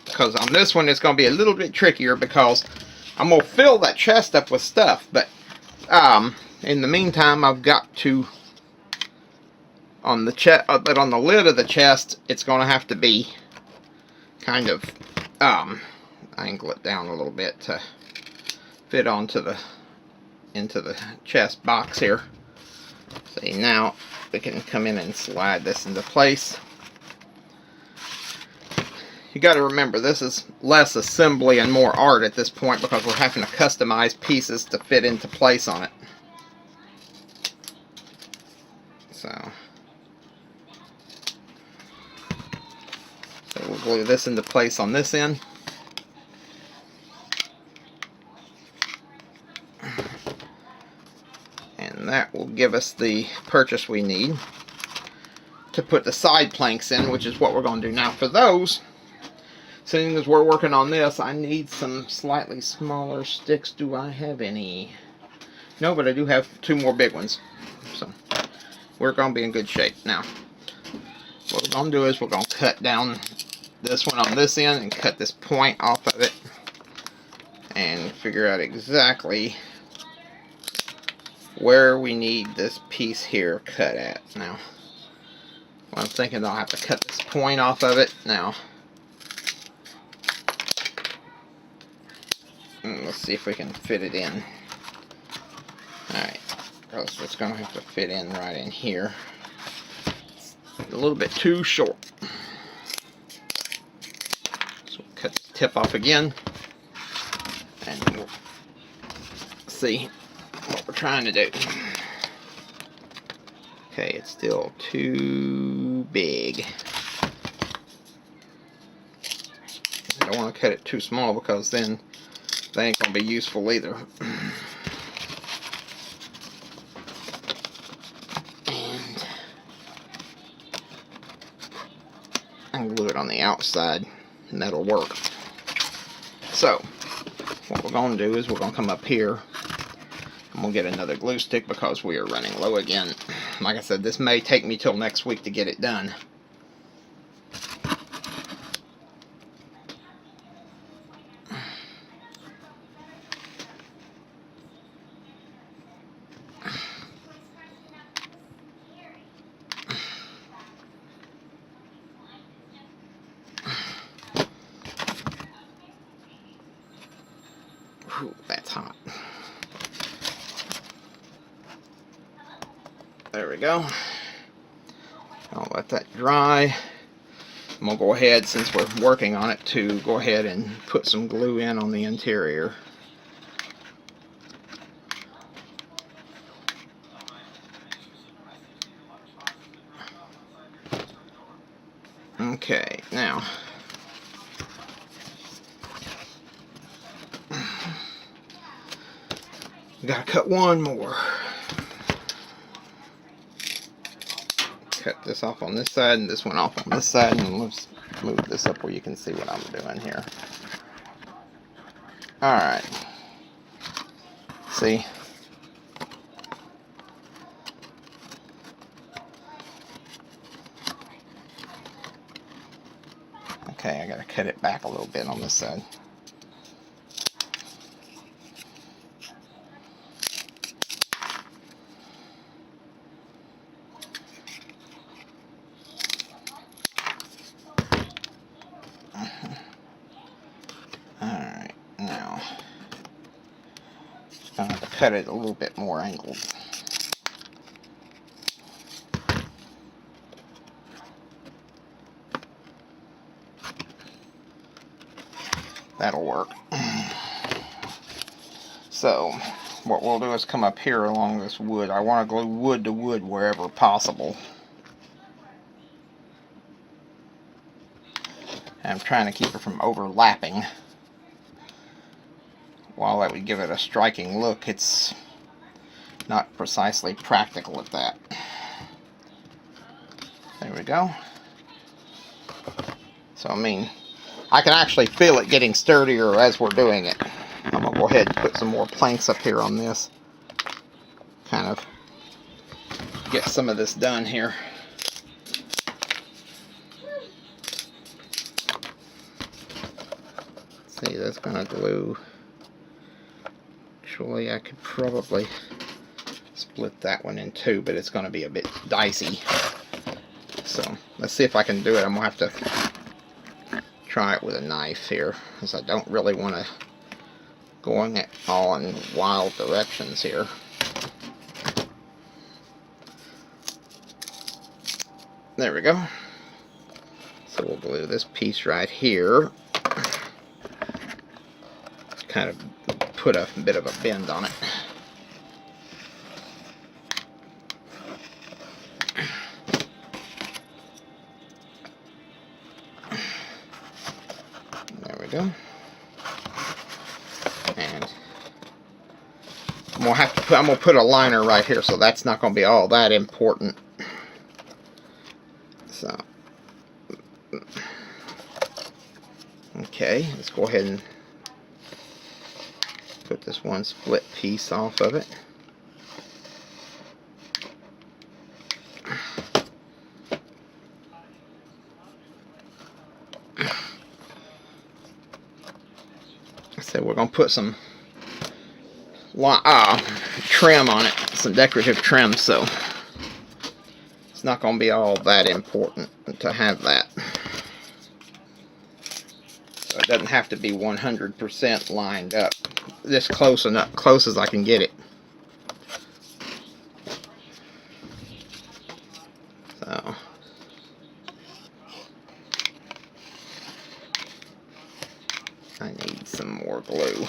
Because on this one it's going to be a little bit trickier because I'm going to fill that chest up with stuff, but in the meantime I've got to, on the chest, but on the lid of the chest it's going to have to be kind of angle it down a little bit to fit onto into the chest box here. See, now we can come in and slide this into place. You got to remember, this is less assembly and more art at this point because we're having to customize pieces to fit into place on it. So we'll glue this into place on this end. And that will give us the purchase we need to put the side planks in, which is what we're going to do now. For those, seeing as we're working on this, I need some slightly smaller sticks. Do I have any? No, but I do have 2 more big ones. So we're going to be in good shape. Now, what we're going to do is we're going to cut down this one on this end and cut this point off of it and figure out exactly where we need this piece here cut at. Now, I'm thinking I'll have to cut this point off of it. Now, let's see if we can fit it in. Alright, it's going to have to fit in right in here. It's a little bit too short. So we'll cut the tip off again. And we'll see what we're trying to do. Okay, it's still too big. I don't want to cut it too small because then they ain't going to be useful either. And I can glue it on the outside and that'll work. So what we're going to do is we're going to come up here and we'll get another glue stick because we are running low again. Like I said, this may take me till next week to get it done. Whew, that's hot. There we go. I'll let that dry. I'm going to go ahead, since we're working on it, to go ahead and put some glue in on the interior. Okay, now we gotta cut one more. Cut this off on this side and this one off on this side, and let's move this up where you can see what I'm doing here. Alright. See? Okay, I gotta cut it back a little bit on this side. cut it a little bit more angled. That'll work. So what we'll do is come up here along this wood. I want to glue wood to wood wherever possible. And I'm trying to keep it from overlapping. While that would give it a striking look, it's not precisely practical at that. There we go. So I mean, I can actually feel it getting sturdier as we're doing it. I'm going to go ahead and put some more planks up here on this. Kind of get some of this done here. See, that's going to glue. Actually, I could probably split that one in two, but it's going to be a bit dicey. So, let's see if I can do it. I'm going to have to try it with a knife here, because I don't really want to going it all in wild directions here. There we go. So we'll glue this piece right here. Kind of put a bit of a bend on it. There we go. And I'm gonna put a liner right here, so that's not gonna be all that important. So, okay, let's go ahead and put this one split piece off of it. So we're going to put some trim on it, some decorative trim, so it's not going to be all that important to have that. So it doesn't have to be 100% lined up. This close enough, close as I can get it. So I need some more glue.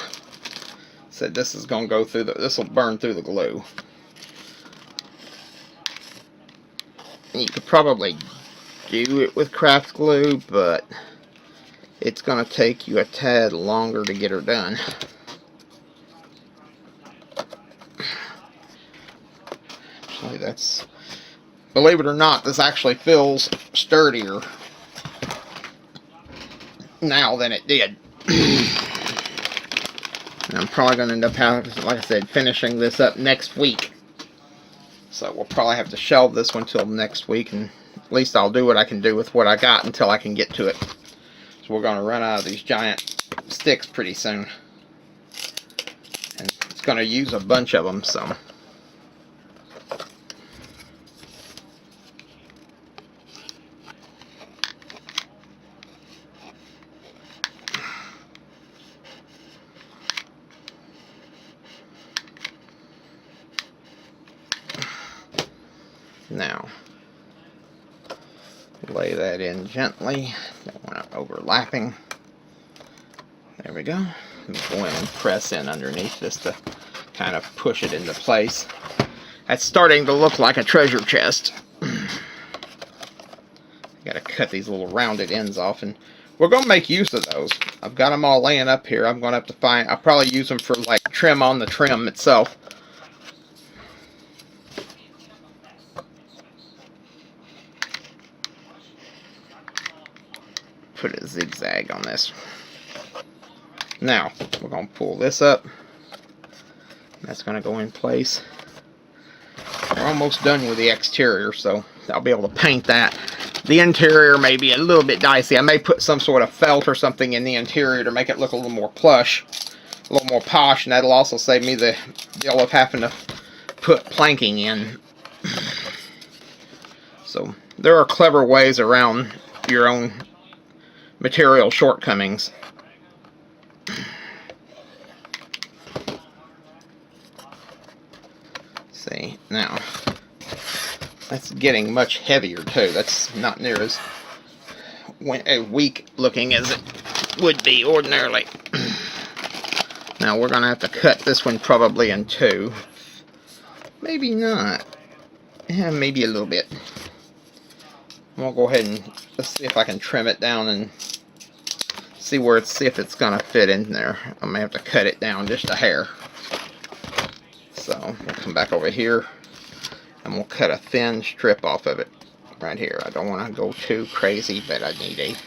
So this is going to go through this will burn through the glue. You could probably do it with craft glue, but it's going to take you a tad longer to get her done. Actually, that's, believe it or not, this actually feels sturdier now than it did. And I'm probably going to end up having, like I said, finishing this up next week. So we'll probably have to shelve this one till next week, and at least I'll do what I can do with what I got until I can get to it. So we're going to run out of these giant sticks pretty soon. And it's going to use a bunch of them, so. Now, lay that in gently. Don't want it overlapping. There we go. Go in and press in underneath just to kind of push it into place. That's starting to look like a treasure chest. Got to cut these little rounded ends off, and we're going to make use of those. I've got them all laying up here. I'm going to have to find, I'll probably use them for like trim on the trim itself. Put a zigzag on this. Now, we're going to pull this up. That's going to go in place. We're almost done with the exterior, so I'll be able to paint that. The interior may be a little bit dicey. I may put some sort of felt or something in the interior to make it look a little more plush, a little more posh, and that'll also save me the deal of having to put planking in. So, there are clever ways around your own material shortcomings. see, now, that's getting much heavier too. That's not near as weak looking as it would be ordinarily. Now we're going to have to cut this one probably in two. Maybe not. Yeah, maybe a little bit. We'll go ahead and let's see if I can trim it down and see if it's going to fit in there. I may have to cut it down just a hair. So we'll come back over here and we'll cut a thin strip off of it right here. I don't want to go too crazy, but I need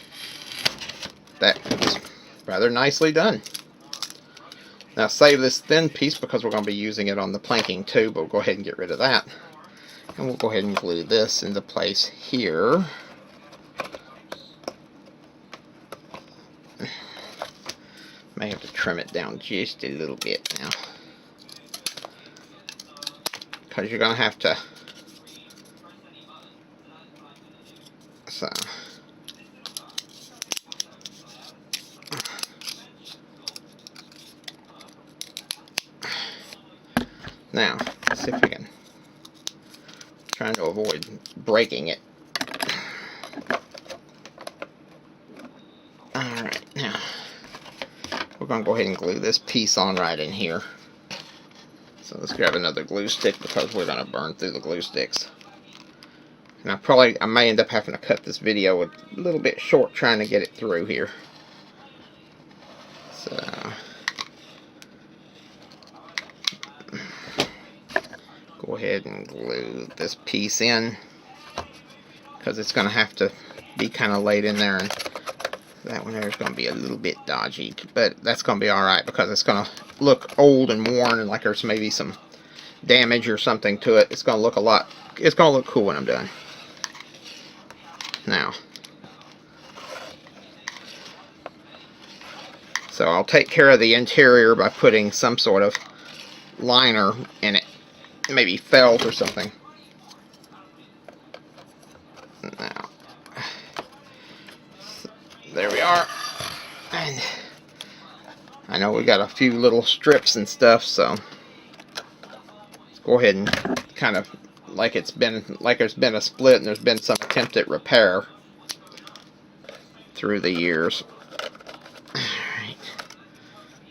that was rather nicely done. Now save this thin piece because we're going to be using it on the planking too, but we'll go ahead and get rid of that. And we'll go ahead and glue this into place here. May have to trim it down just a little bit now, because you're going to have to. So. Now, let's see if we can. Trying to avoid breaking it. Alright, now we're going to go ahead and glue this piece on right in here. So let's grab another glue stick because we're going to burn through the glue sticks. And I may end up having to cut this video a little bit short trying to get it through here. So go ahead and glue this piece in because it's going to have to be kind of laid in there, and that one there is going to be a little bit dodgy, but that's going to be alright because it's going to look old and worn and like there's maybe some damage or something to it. It's going to look it's going to look cool when I'm done. Now, so I'll take care of the interior by putting some sort of liner in it. Maybe felt or something. Now, there we are. And I know we got a few little strips and stuff, so let's go ahead and kind of like there's been a split and there's been some attempt at repair through the years. Alright.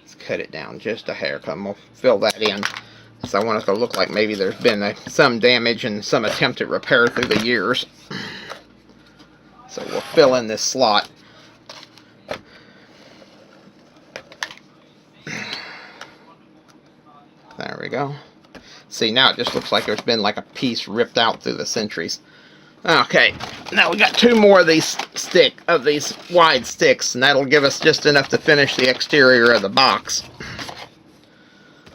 Let's cut it down just a hair. I'm going to fill that in. So I want it to look like maybe there's been some damage and some attempt at repair through the years. So we'll fill in this slot. There we go. See, now it just looks like there's been like a piece ripped out through the centuries. Okay, now we got two more of these wide sticks, and that'll give us just enough to finish the exterior of the box.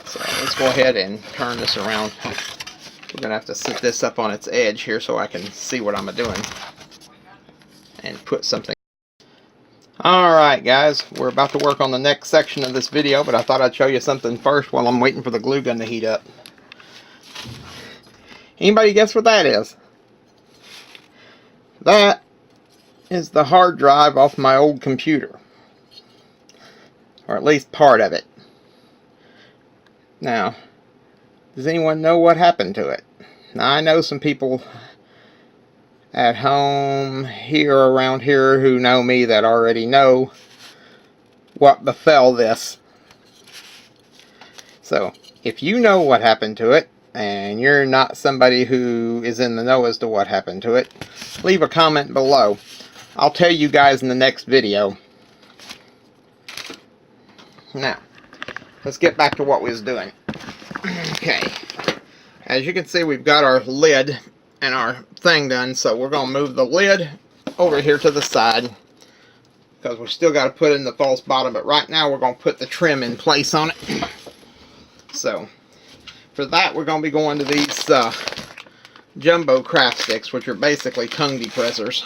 So let's go ahead and turn this around. We're going to have to sit this up on its edge here so I can see what I'm doing. And put something. Alright guys, we're about to work on the next section of this video, but I thought I'd show you something first while I'm waiting for the glue gun to heat up. Anybody guess what that is? That is the hard drive off my old computer. Or at least part of it. Now, does anyone know what happened to it? Now, I know some people at home here, around here, who know me that already know what befell this. So, if you know what happened to it, and you're not somebody who is in the know as to what happened to it, leave a comment below. I'll tell you guys in the next video. Now, let's get back to what we was doing. Okay, as you can see, we've got our lid and our thing done, so we're going to move the lid over here to the side because we still got to put in the false bottom, but right now we're going to put the trim in place on it. So for that, we're going to be going to these jumbo craft sticks, which are basically tongue depressors.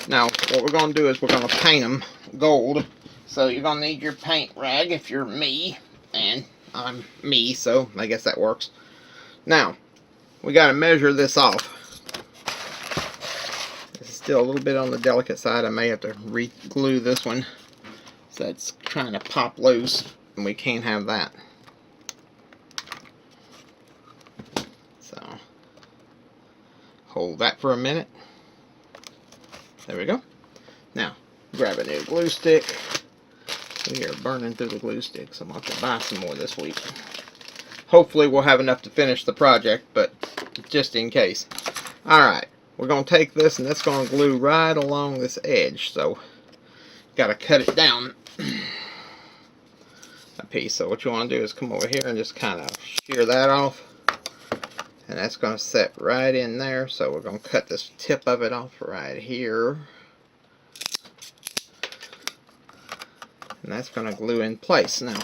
Now what we're going to do is we're going to paint them gold. So you're going to need your paint rag if you're me, and I'm me, so I guess that works. Now, we got to measure this off. This is still a little bit on the delicate side. I may have to re-glue this one. So it's trying to pop loose, and we can't have that. hold that for a minute. There we go. Now, grab a new glue stick. We are burning through the glue stick, so I'm going to have to buy some more this week. Hopefully we'll have enough to finish the project, but just in case. Alright, we're going to take this and that's going to glue right along this edge, so got to cut it down a piece. So what you want to do is come over here and just kind of shear that off. And that's going to set right in there. So we're going to cut this tip of it off right here. And that's going to glue in place. Now,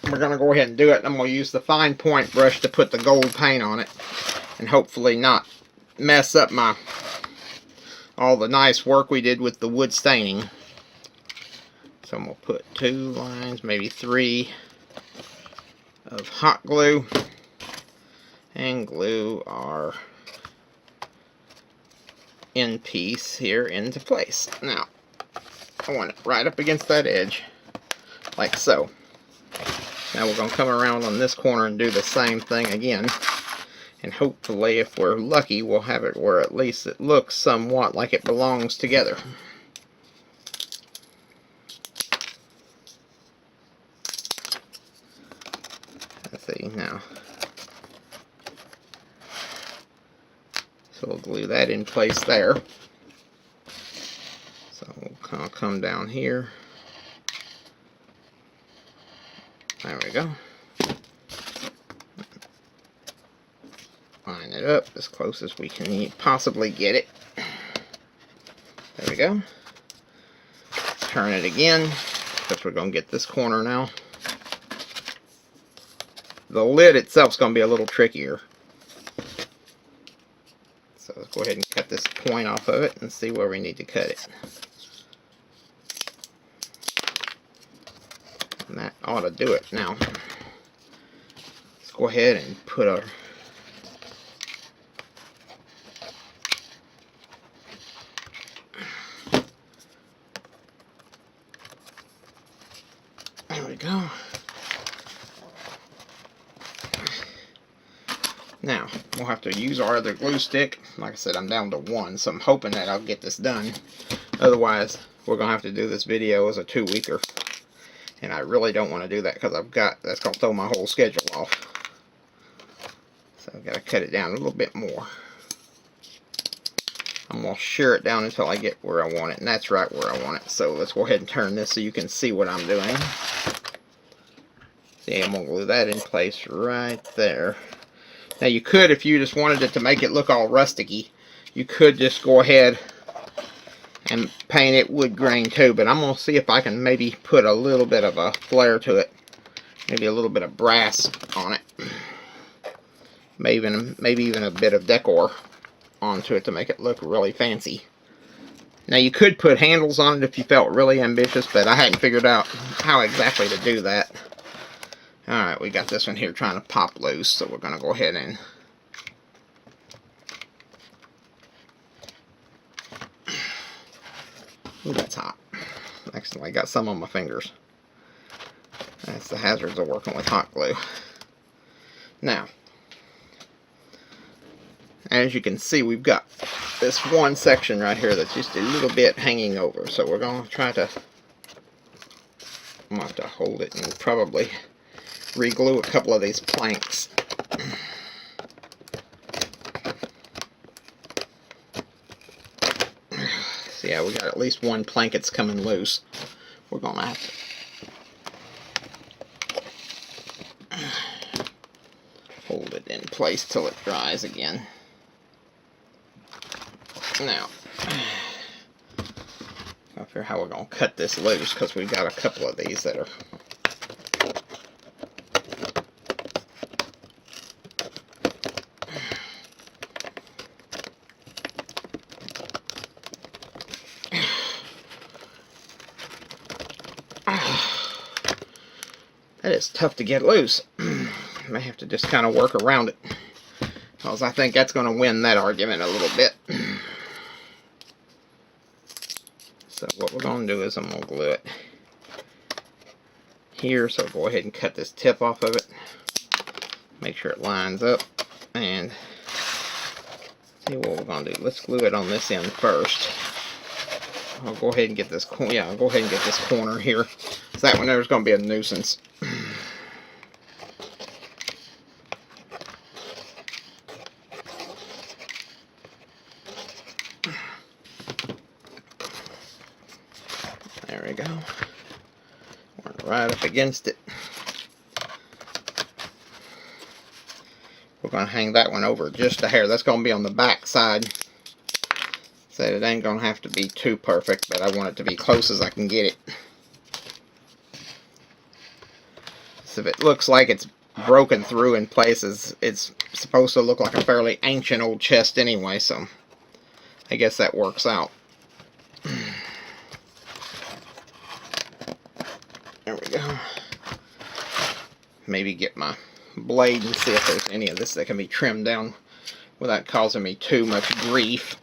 we're going to go ahead and do it. I'm going to use the fine point brush to put the gold paint on it. And hopefully not mess up all the nice work we did with the wood staining. So I'm going to put 2 lines, maybe 3 of hot glue. And glue our end piece here into place. Now, I want it right up against that edge, like so. Now we're going to come around on this corner and do the same thing again. And hopefully, if we're lucky, we'll have it where at least it looks somewhat like it belongs together. Let's see now. So we'll glue that in place there. So we'll kind of come down here. There we go. Line it up as close as we can possibly get it. There we go. Turn it again, because we're going to get this corner now. The lid itself is going to be a little trickier. So let's go ahead and cut this point off of it and see where we need to cut it. And that ought to do it. Now, let's go ahead and put our there we go. Now, we'll have to use our other glue stick. Like I said, I'm down to 1, so I'm hoping that I'll get this done. Otherwise, we're going to have to do this video as a 2-weeker. And I really don't want to do that because that's going to throw my whole schedule off. So I've got to cut it down a little bit more. I'm going to shear it down until I get where I want it. And that's right where I want it. So let's go ahead and turn this so you can see what I'm doing. See, I'm going to glue that in place right there. Now you could, if you just wanted it to make it look all rusticy, you could just go ahead and paint it wood grain too, but I'm going to see if I can maybe put a little bit of a flair to it. Maybe a little bit of brass on it. Maybe even a bit of decor onto it to make it look really fancy. Now you could put handles on it if you felt really ambitious, but I hadn't figured out how exactly to do that. Alright, we got this one here trying to pop loose, so we're going to go ahead and ooh, that's hot. Actually, I got some on my fingers. That's the hazards of working with hot glue. Now, as you can see, we've got this one section right here that's just a little bit hanging over, so we're going to try to, I'm going to have to hold it and probably re-glue a couple of these planks. So yeah, we got at least one plank that's coming loose. We're gonna have to hold it in place till it dries again. Now, I figure how we're gonna cut this loose because we've got a couple of these that are that is tough to get loose. May have to just kind of work around it, because I think that's going to win that argument a little bit. So what we're going to do is I'm going to glue it here, so go ahead and cut this tip off of it. Make sure it lines up, and See what we're gonna do. Let's glue it on this end first. I'll go ahead and get this corner. Yeah, I'll go ahead and get this corner here. So that one there's gonna be a nuisance. There we go. Right up against it. We're going to hang that one over just a hair. That's going to be on the back side. So it ain't going to have to be too perfect, but I want it to be close as I can get it. So if it looks like it's broken through in places, it's supposed to look like a fairly ancient old chest anyway, so I guess that works out. There we go. Maybe get my blade and see if there's any of this that can be trimmed down without causing me too much grief.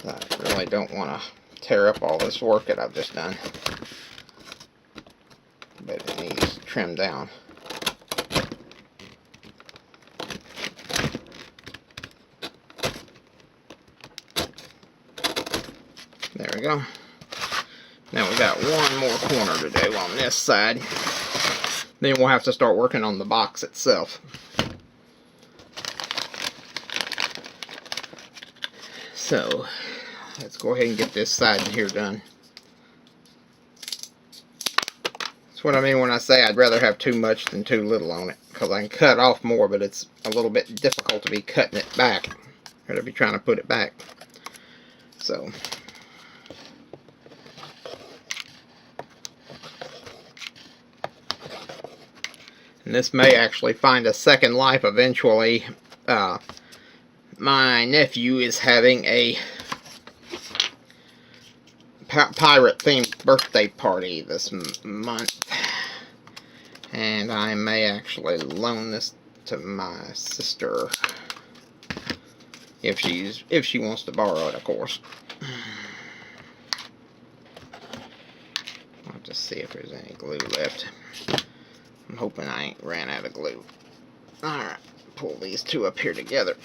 I really don't want to tear up all this work that I've just done, but it needs trimmed down. There we go. Now we got one more corner to do on this side. Then we'll have to start working on the box itself. So, let's go ahead and get this side here done. That's what I mean when I say I'd rather have too much than too little on it. Because I can cut off more, but it's a little bit difficult to be cutting it back. Or to be trying to put it back. So... and this may actually find a second life eventually. My nephew is having a pirate-themed birthday party this month. And I may actually loan this to my sister. If she wants to borrow it, of course. I'll just see if there's any glue left. I'm hoping I ain't ran out of glue. Alright, pull these two up here together.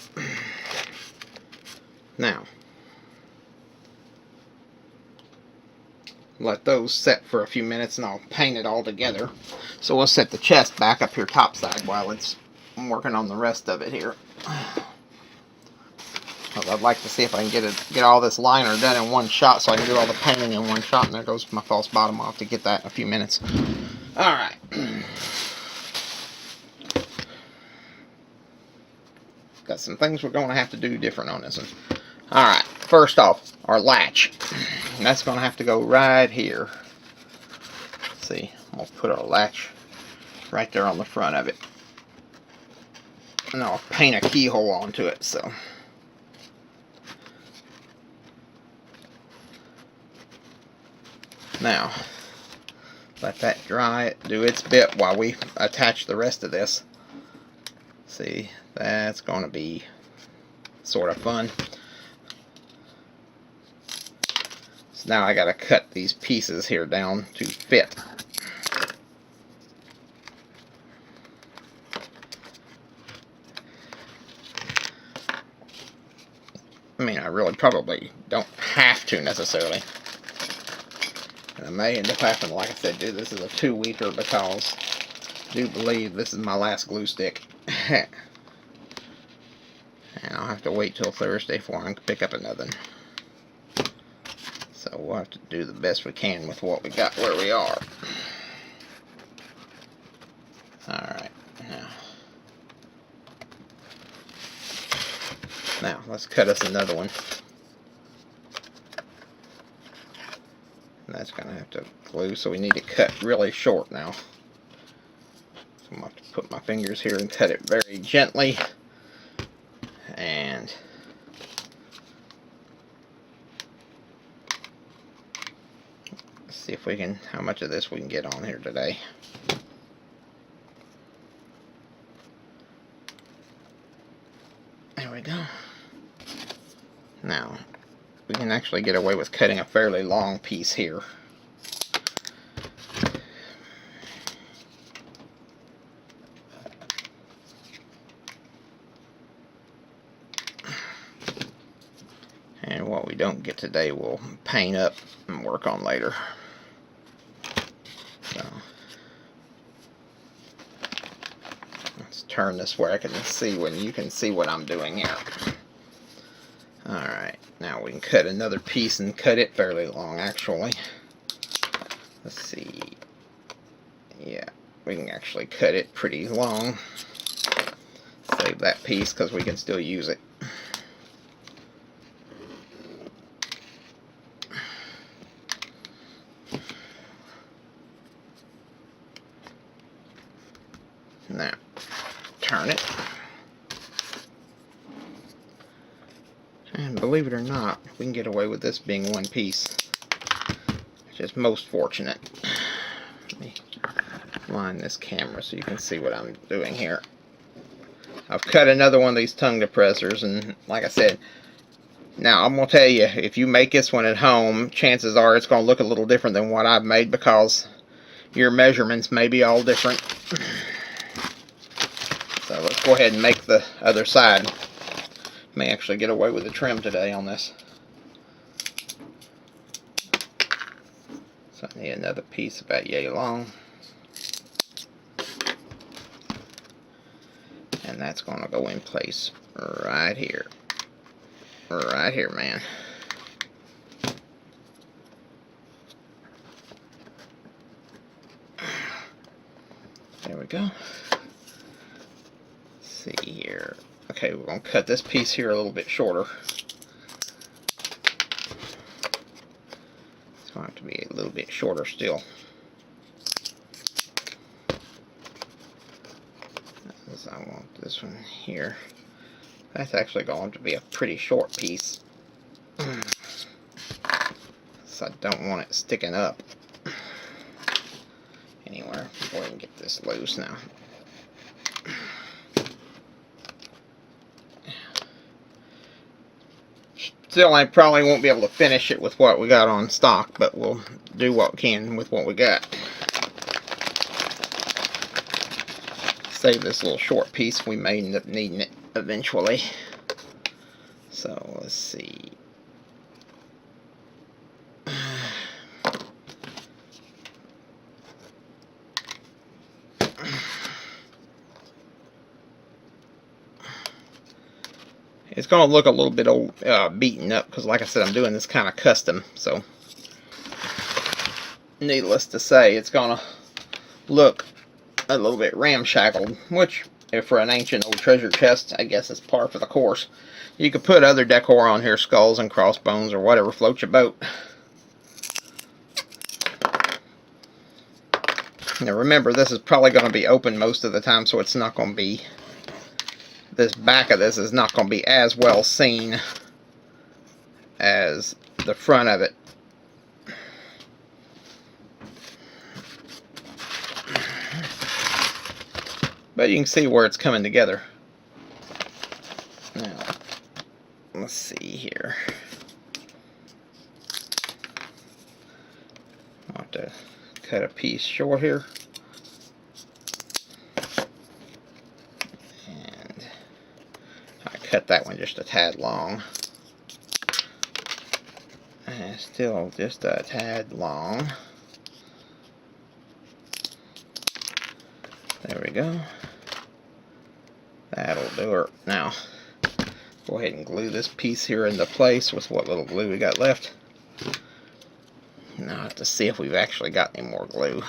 Now, let those set for a few minutes and I'll paint it all together. So we'll set the chest back up here topside while I'm working on the rest of it here. I'd like to see if I can get all this liner done in one shot so I can do all the painting in one shot. And there goes my false bottom. I'll have to get that in a few minutes. Alright. Got some things we're going to have to do different on this one. Alright, first off, our latch. And that's going to have to go right here. Let's see, I'll put our latch right there on the front of it. And I'll paint a keyhole onto it, so. Now, let that dry, do its bit while we attach the rest of this. See, that's going to be sort of fun. So now I got to cut these pieces here down to fit. I mean, I really probably don't have to necessarily. And I may end up having, like I said, do this as a 2-weeker because I do believe this is my last glue stick. And I'll have to wait till Thursday before I can pick up another. So we'll have to do the best we can with what we got where we are. Alright, now let's cut us another one. And that's going to have to glue, so we need to cut really short now. So I'm going to have to put my fingers here and cut it very gently. And let's see if we can, how much of this we can get on here today. There we go. Now, we can actually get away with cutting a fairly long piece here. we don't get today, we'll paint up and work on later. So let's turn this where I can see when you can see what I'm doing here. Alright, now we can cut another piece and cut it fairly long actually. Let's see. Yeah, we can actually cut it pretty long. Save that piece because we can still use it. Now, turn it. And believe it or not, we can get away with this being one piece. It's just most fortunate. Let me line this camera so you can see what I'm doing here. I've cut another one of these tongue depressors, and like I said, now I'm going to tell you, if you make this one at home, chances are it's going to look a little different than what I've made because your measurements may be all different. So let's go ahead and make the other side. May actually get away with the trim today on this. So I need another piece about yay long. And that's going to go in place right here. Right here, man. There we go. See here. Okay, we're going to cut this piece here a little bit shorter. It's going to have to be a little bit shorter still. As I want this one here. That's actually going to be a pretty short piece. So I don't want it sticking up anywhere. Go ahead and get this loose now. Still, I probably won't be able to finish it with what we got on stock, but we'll do what we can with what we got. Save this little short piece. We may end up needing it eventually. So, let's see. It's going to look a little bit old, beaten up, because like I said, I'm doing this kind of custom, so needless to say, it's going to look a little bit ramshackled, which, if for an ancient old treasure chest, I guess it's par for the course. You could put other decor on here, skulls and crossbones, or whatever floats your boat. Now remember, this is probably going to be open most of the time, so it's not going to be... This back of this is not going to be as well seen as the front of it. But you can see where it's coming together. Now, let's see here. I'll have to cut a piece short here. Cut that one just a tad long. And still just a tad long. There we go. That'll do it. Now, go ahead and glue this piece here into place with what little glue we got left. Now I have to see if we've actually got any more glue.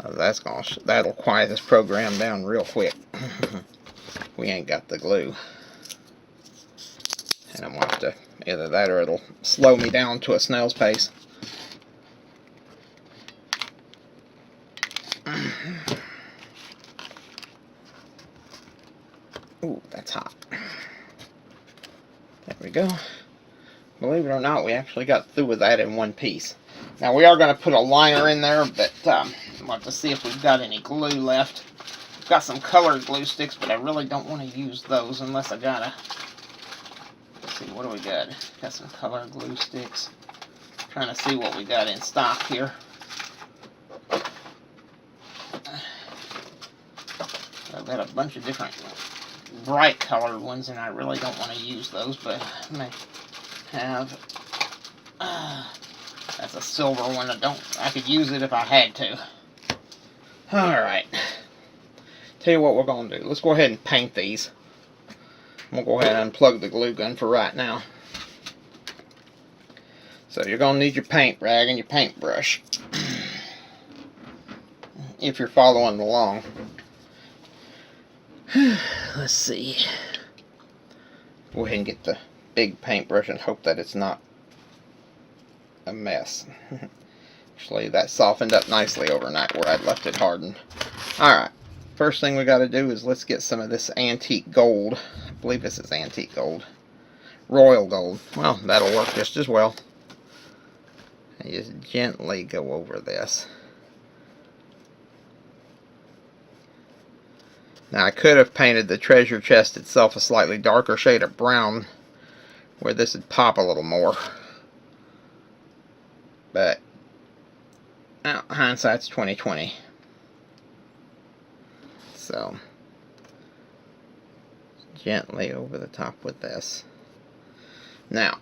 That'll quiet this program down real quick. We ain't got the glue. And I'm going to have to, either that or it'll slow me down to a snail's pace. Ooh, that's hot. There we go. Believe it or not, we actually got through with that in one piece. Now we are going to put a liner in there, but we'll have to see if we've got any glue left. Got some colored glue sticks, but I really don't want to use those unless I gotta. Let's see, what do we got? Got some colored glue sticks. Trying to see what we got in stock here. I've got a bunch of different bright colored ones, and I really don't want to use those, but I may have, that's a silver one. I could use it if I had to. Alright. Tell you what we're going to do. Let's go ahead and paint these. We'll go ahead and unplug the glue gun for right now. So you're going to need your paint rag and your paintbrush. If you're following along. Let's see. Go ahead and get the big paintbrush and hope that it's not a mess. Actually, that softened up nicely overnight where I'd left it hardened. Alright, first thing we got to do is let's get some of this antique gold. I believe this is antique gold. Royal gold. Well, that'll work just as well. And just gently go over this. Now, I could have painted the treasure chest itself a slightly darker shade of brown where this would pop a little more. But hindsight's 20/20. So gently over the top with this. Now,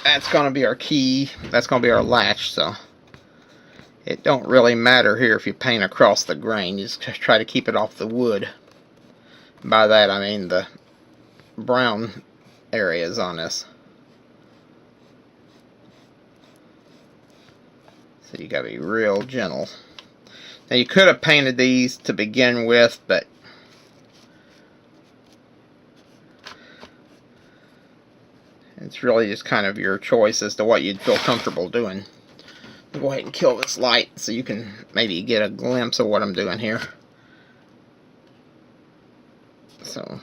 that's going to be our key. That's going to be our latch. So it don't really matter here if you paint across the grain. You just try to keep it off the wood. By that I mean the brown areas on this. So you gotta be real gentle. Now you could have painted these to begin with, but it's really just kind of your choice as to what you'd feel comfortable doing. I'll go ahead and kill this light so you can maybe get a glimpse of what I'm doing here. So,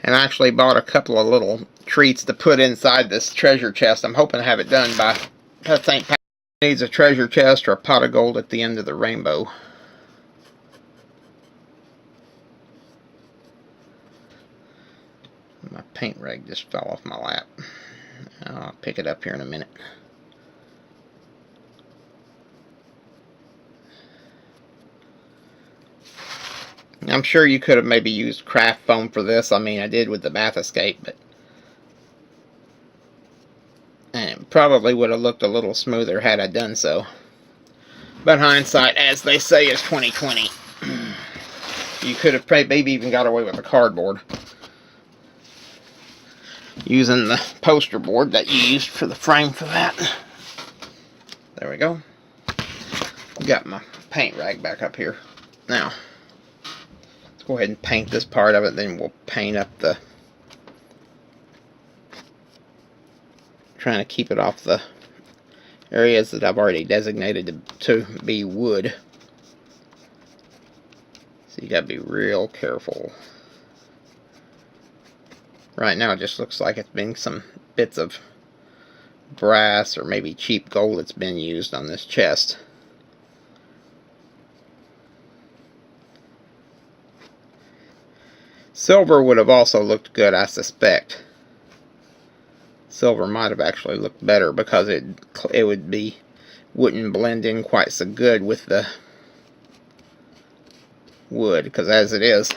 and I actually bought a couple of little treats to put inside this treasure chest. I'm hoping to have it done by St. Patrick's. Needs a treasure chest or a pot of gold at the end of the rainbow. My paint rag just fell off my lap. I'll pick it up here in a minute. I'm sure you could have maybe used craft foam for this. I mean, I did with the bath escape, but and it probably would have looked a little smoother had I done so. But hindsight, as they say, is 20/20. You could have maybe even got away with the cardboard using the poster board that you used for the frame for that. There we go. Got my paint rag back up here. Now, let's go ahead and paint this part of it, then we'll paint up the, trying to keep it off the areas that I've already designated to be wood. So you gotta be real careful. Right now it just looks like it's been some bits of brass or maybe cheap gold that's been used on this chest. Silver would have also looked good, I suspect. Silver might have actually looked better because it wouldn't blend in quite so good with the wood, because as it is,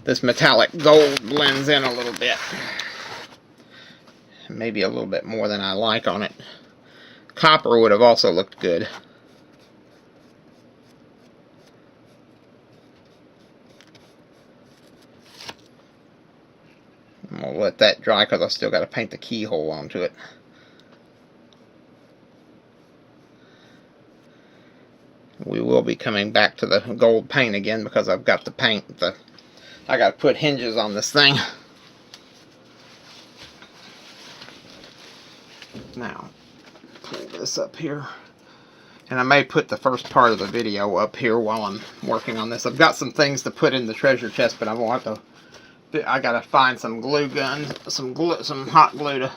this metallic gold blends in a little bit. Maybe a little bit more than I like on it. Copper would have also looked good. I'm going to let that dry because I still got to paint the keyhole onto it. We will be coming back to the gold paint again because I've got to paint I got to put hinges on this thing. Now, pull this up here. And I may put the first part of the video up here while I'm working on this. I've got some things to put in the treasure chest, but I won't have to. I gotta find some glue guns, some hot glue to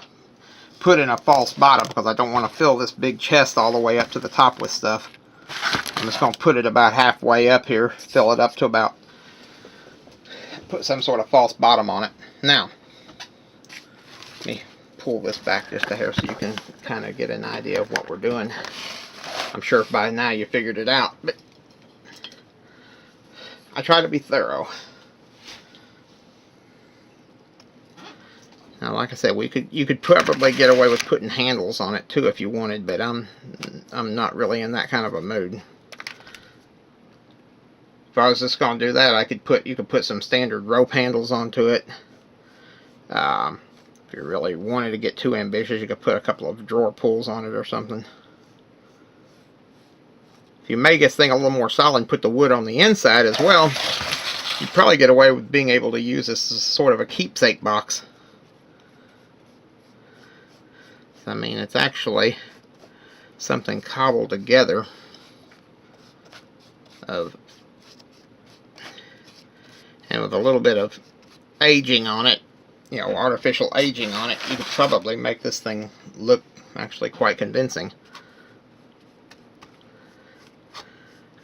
put in a false bottom because I don't want to fill this big chest all the way up to the top with stuff. I'm just going to put it about halfway up here, fill it up to about, put some sort of false bottom on it. Now, let me pull this back just a hair so you can kind of get an idea of what we're doing. I'm sure by now you figured it out, but I try to be thorough. Now, like I said, you could probably get away with putting handles on it too if you wanted, but I'm not really in that kind of a mood. If I was just going to do that, you could put some standard rope handles onto it. If you really wanted to get too ambitious, you could put a couple of drawer pulls on it or something. If you make this thing a little more solid and put the wood on the inside as well, you'd probably get away with being able to use this as sort of a keepsake box. I mean, it's actually something cobbled together and with a little bit of aging on it, you know, artificial aging on it, you could probably make this thing look actually quite convincing.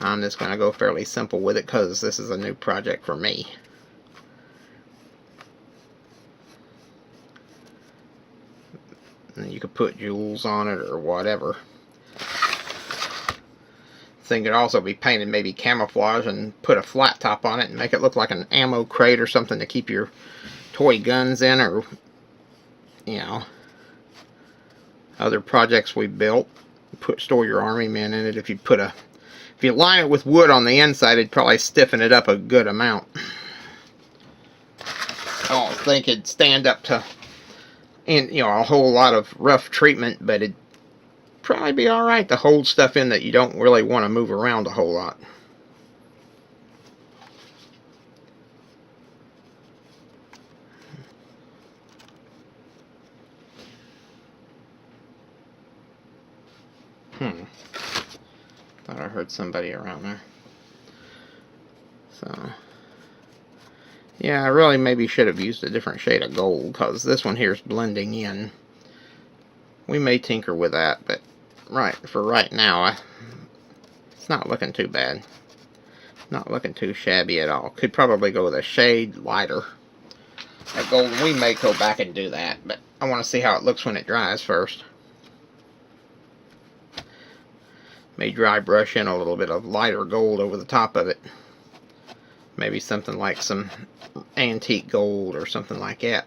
I'm just going to go fairly simple with it because this is a new project for me. And you could put jewels on it or whatever. This thing could also be painted maybe camouflage and put a flat top on it and make it look like an ammo crate or something to keep your toy guns in, or, you know, other projects we built. Store your army men in it. If you line it with wood on the inside, it'd probably stiffen it up a good amount. I don't think it'd stand up to, you know, a whole lot of rough treatment, but it'd probably be alright to hold stuff in that you don't really want to move around a whole lot. Thought I heard somebody around there. So, yeah, I really maybe should have used a different shade of gold, because this one here is blending in. We may tinker with that, but for right now, it's not looking too bad. Not looking too shabby at all. Could probably go with a shade lighter. That gold, we may go back and do that, but I want to see how it looks when it dries first. May dry brush in a little bit of lighter gold over the top of it. Maybe something like some antique gold or something like that.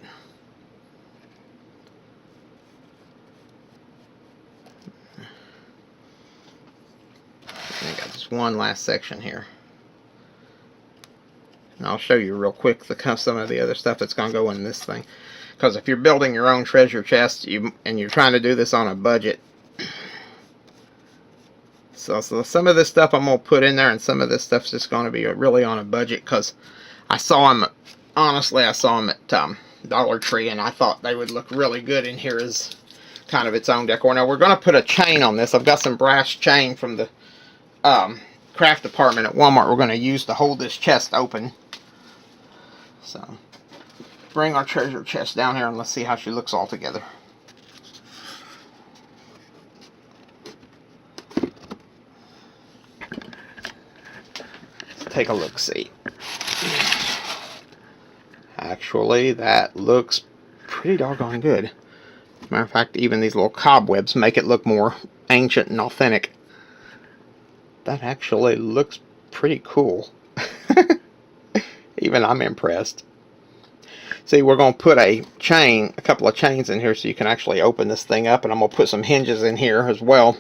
I got just one last section here. And I'll show you real quick some of the other stuff that's going to go in this thing. Because if you're building your own treasure chest and you're trying to do this on a budget, so some of this stuff I'm going to put in there, and some of this stuff's just going to be really on a budget, because I saw them, honestly, I saw them at Dollar Tree, and I thought they would look really good in here as kind of its own decor. Now, we're going to put a chain on this. I've got some brass chain from the craft department at Walmart we're going to use to hold this chest open. So, bring our treasure chest down here, and let's see how she looks all together. Take a look, see. Actually, that looks pretty doggone good. Matter of fact, even these little cobwebs make it look more ancient and authentic. That actually looks pretty cool. Even I'm impressed. See, we're going to put a couple of chains in here so you can actually open this thing up, and I'm going to put some hinges in here as well.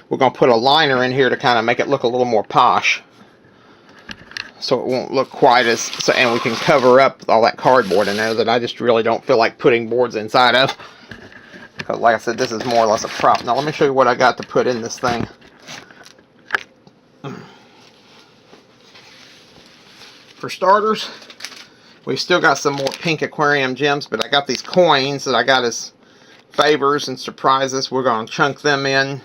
We're going to put a liner in here to kind of make it look a little more posh, so it won't look quite as, and we can cover up all that cardboard in there that I just really don't feel like putting boards inside of. Because like I said, this is more or less a prop. Now let me show you what I got to put in this thing. For starters, we've still got some more pink aquarium gems, but I got these coins that I got as favors and surprises. We're going to chunk them in.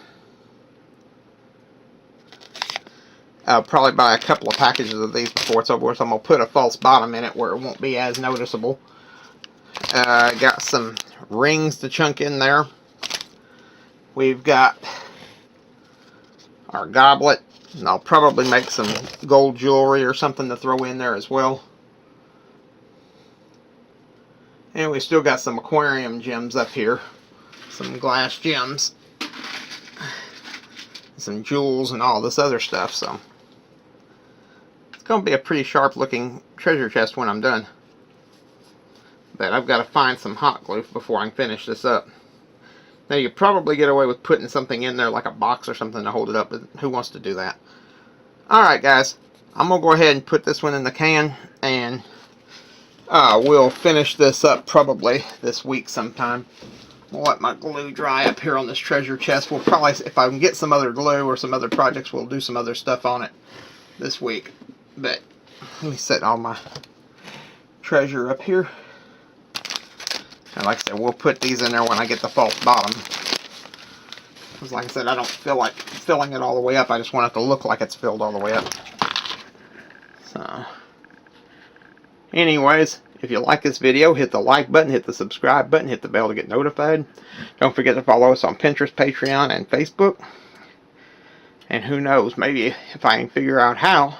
I'll probably buy a couple of packages of these before it's over with. So I'm going to put a false bottom in it where it won't be as noticeable. Got some rings to chunk in there. We've got our goblet. And I'll probably make some gold jewelry or something to throw in there as well. And we still got some aquarium gems up here. Some glass gems. Some jewels and all this other stuff. So it's going to be a pretty sharp looking treasure chest when I'm done. But I've got to find some hot glue before I can finish this up. Now you could probably get away with putting something in there like a box or something to hold it up, but who wants to do that? Alright guys, I'm going to go ahead and put this one in the can, and we'll finish this up probably this week sometime. We'll let my glue dry up here on this treasure chest. We'll probably, if I can get some other glue or some other projects, we'll do some other stuff on it this week. But let me set all my treasure up here. And like I said, we'll put these in there when I get the false bottom. Because like I said, I don't feel like filling it all the way up. I just want it to look like it's filled all the way up. So, anyways, if you like this video, hit the like button, hit the subscribe button, hit the bell to get notified. Don't forget to follow us on Pinterest, Patreon, and Facebook. And who knows, maybe if I can figure out how,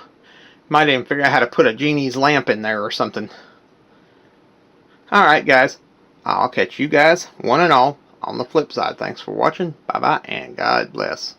might even figure out how to put a genie's lamp in there or something. Alright guys, I'll catch you guys, one and all, on the flip side. Thanks for watching, bye bye, and God bless.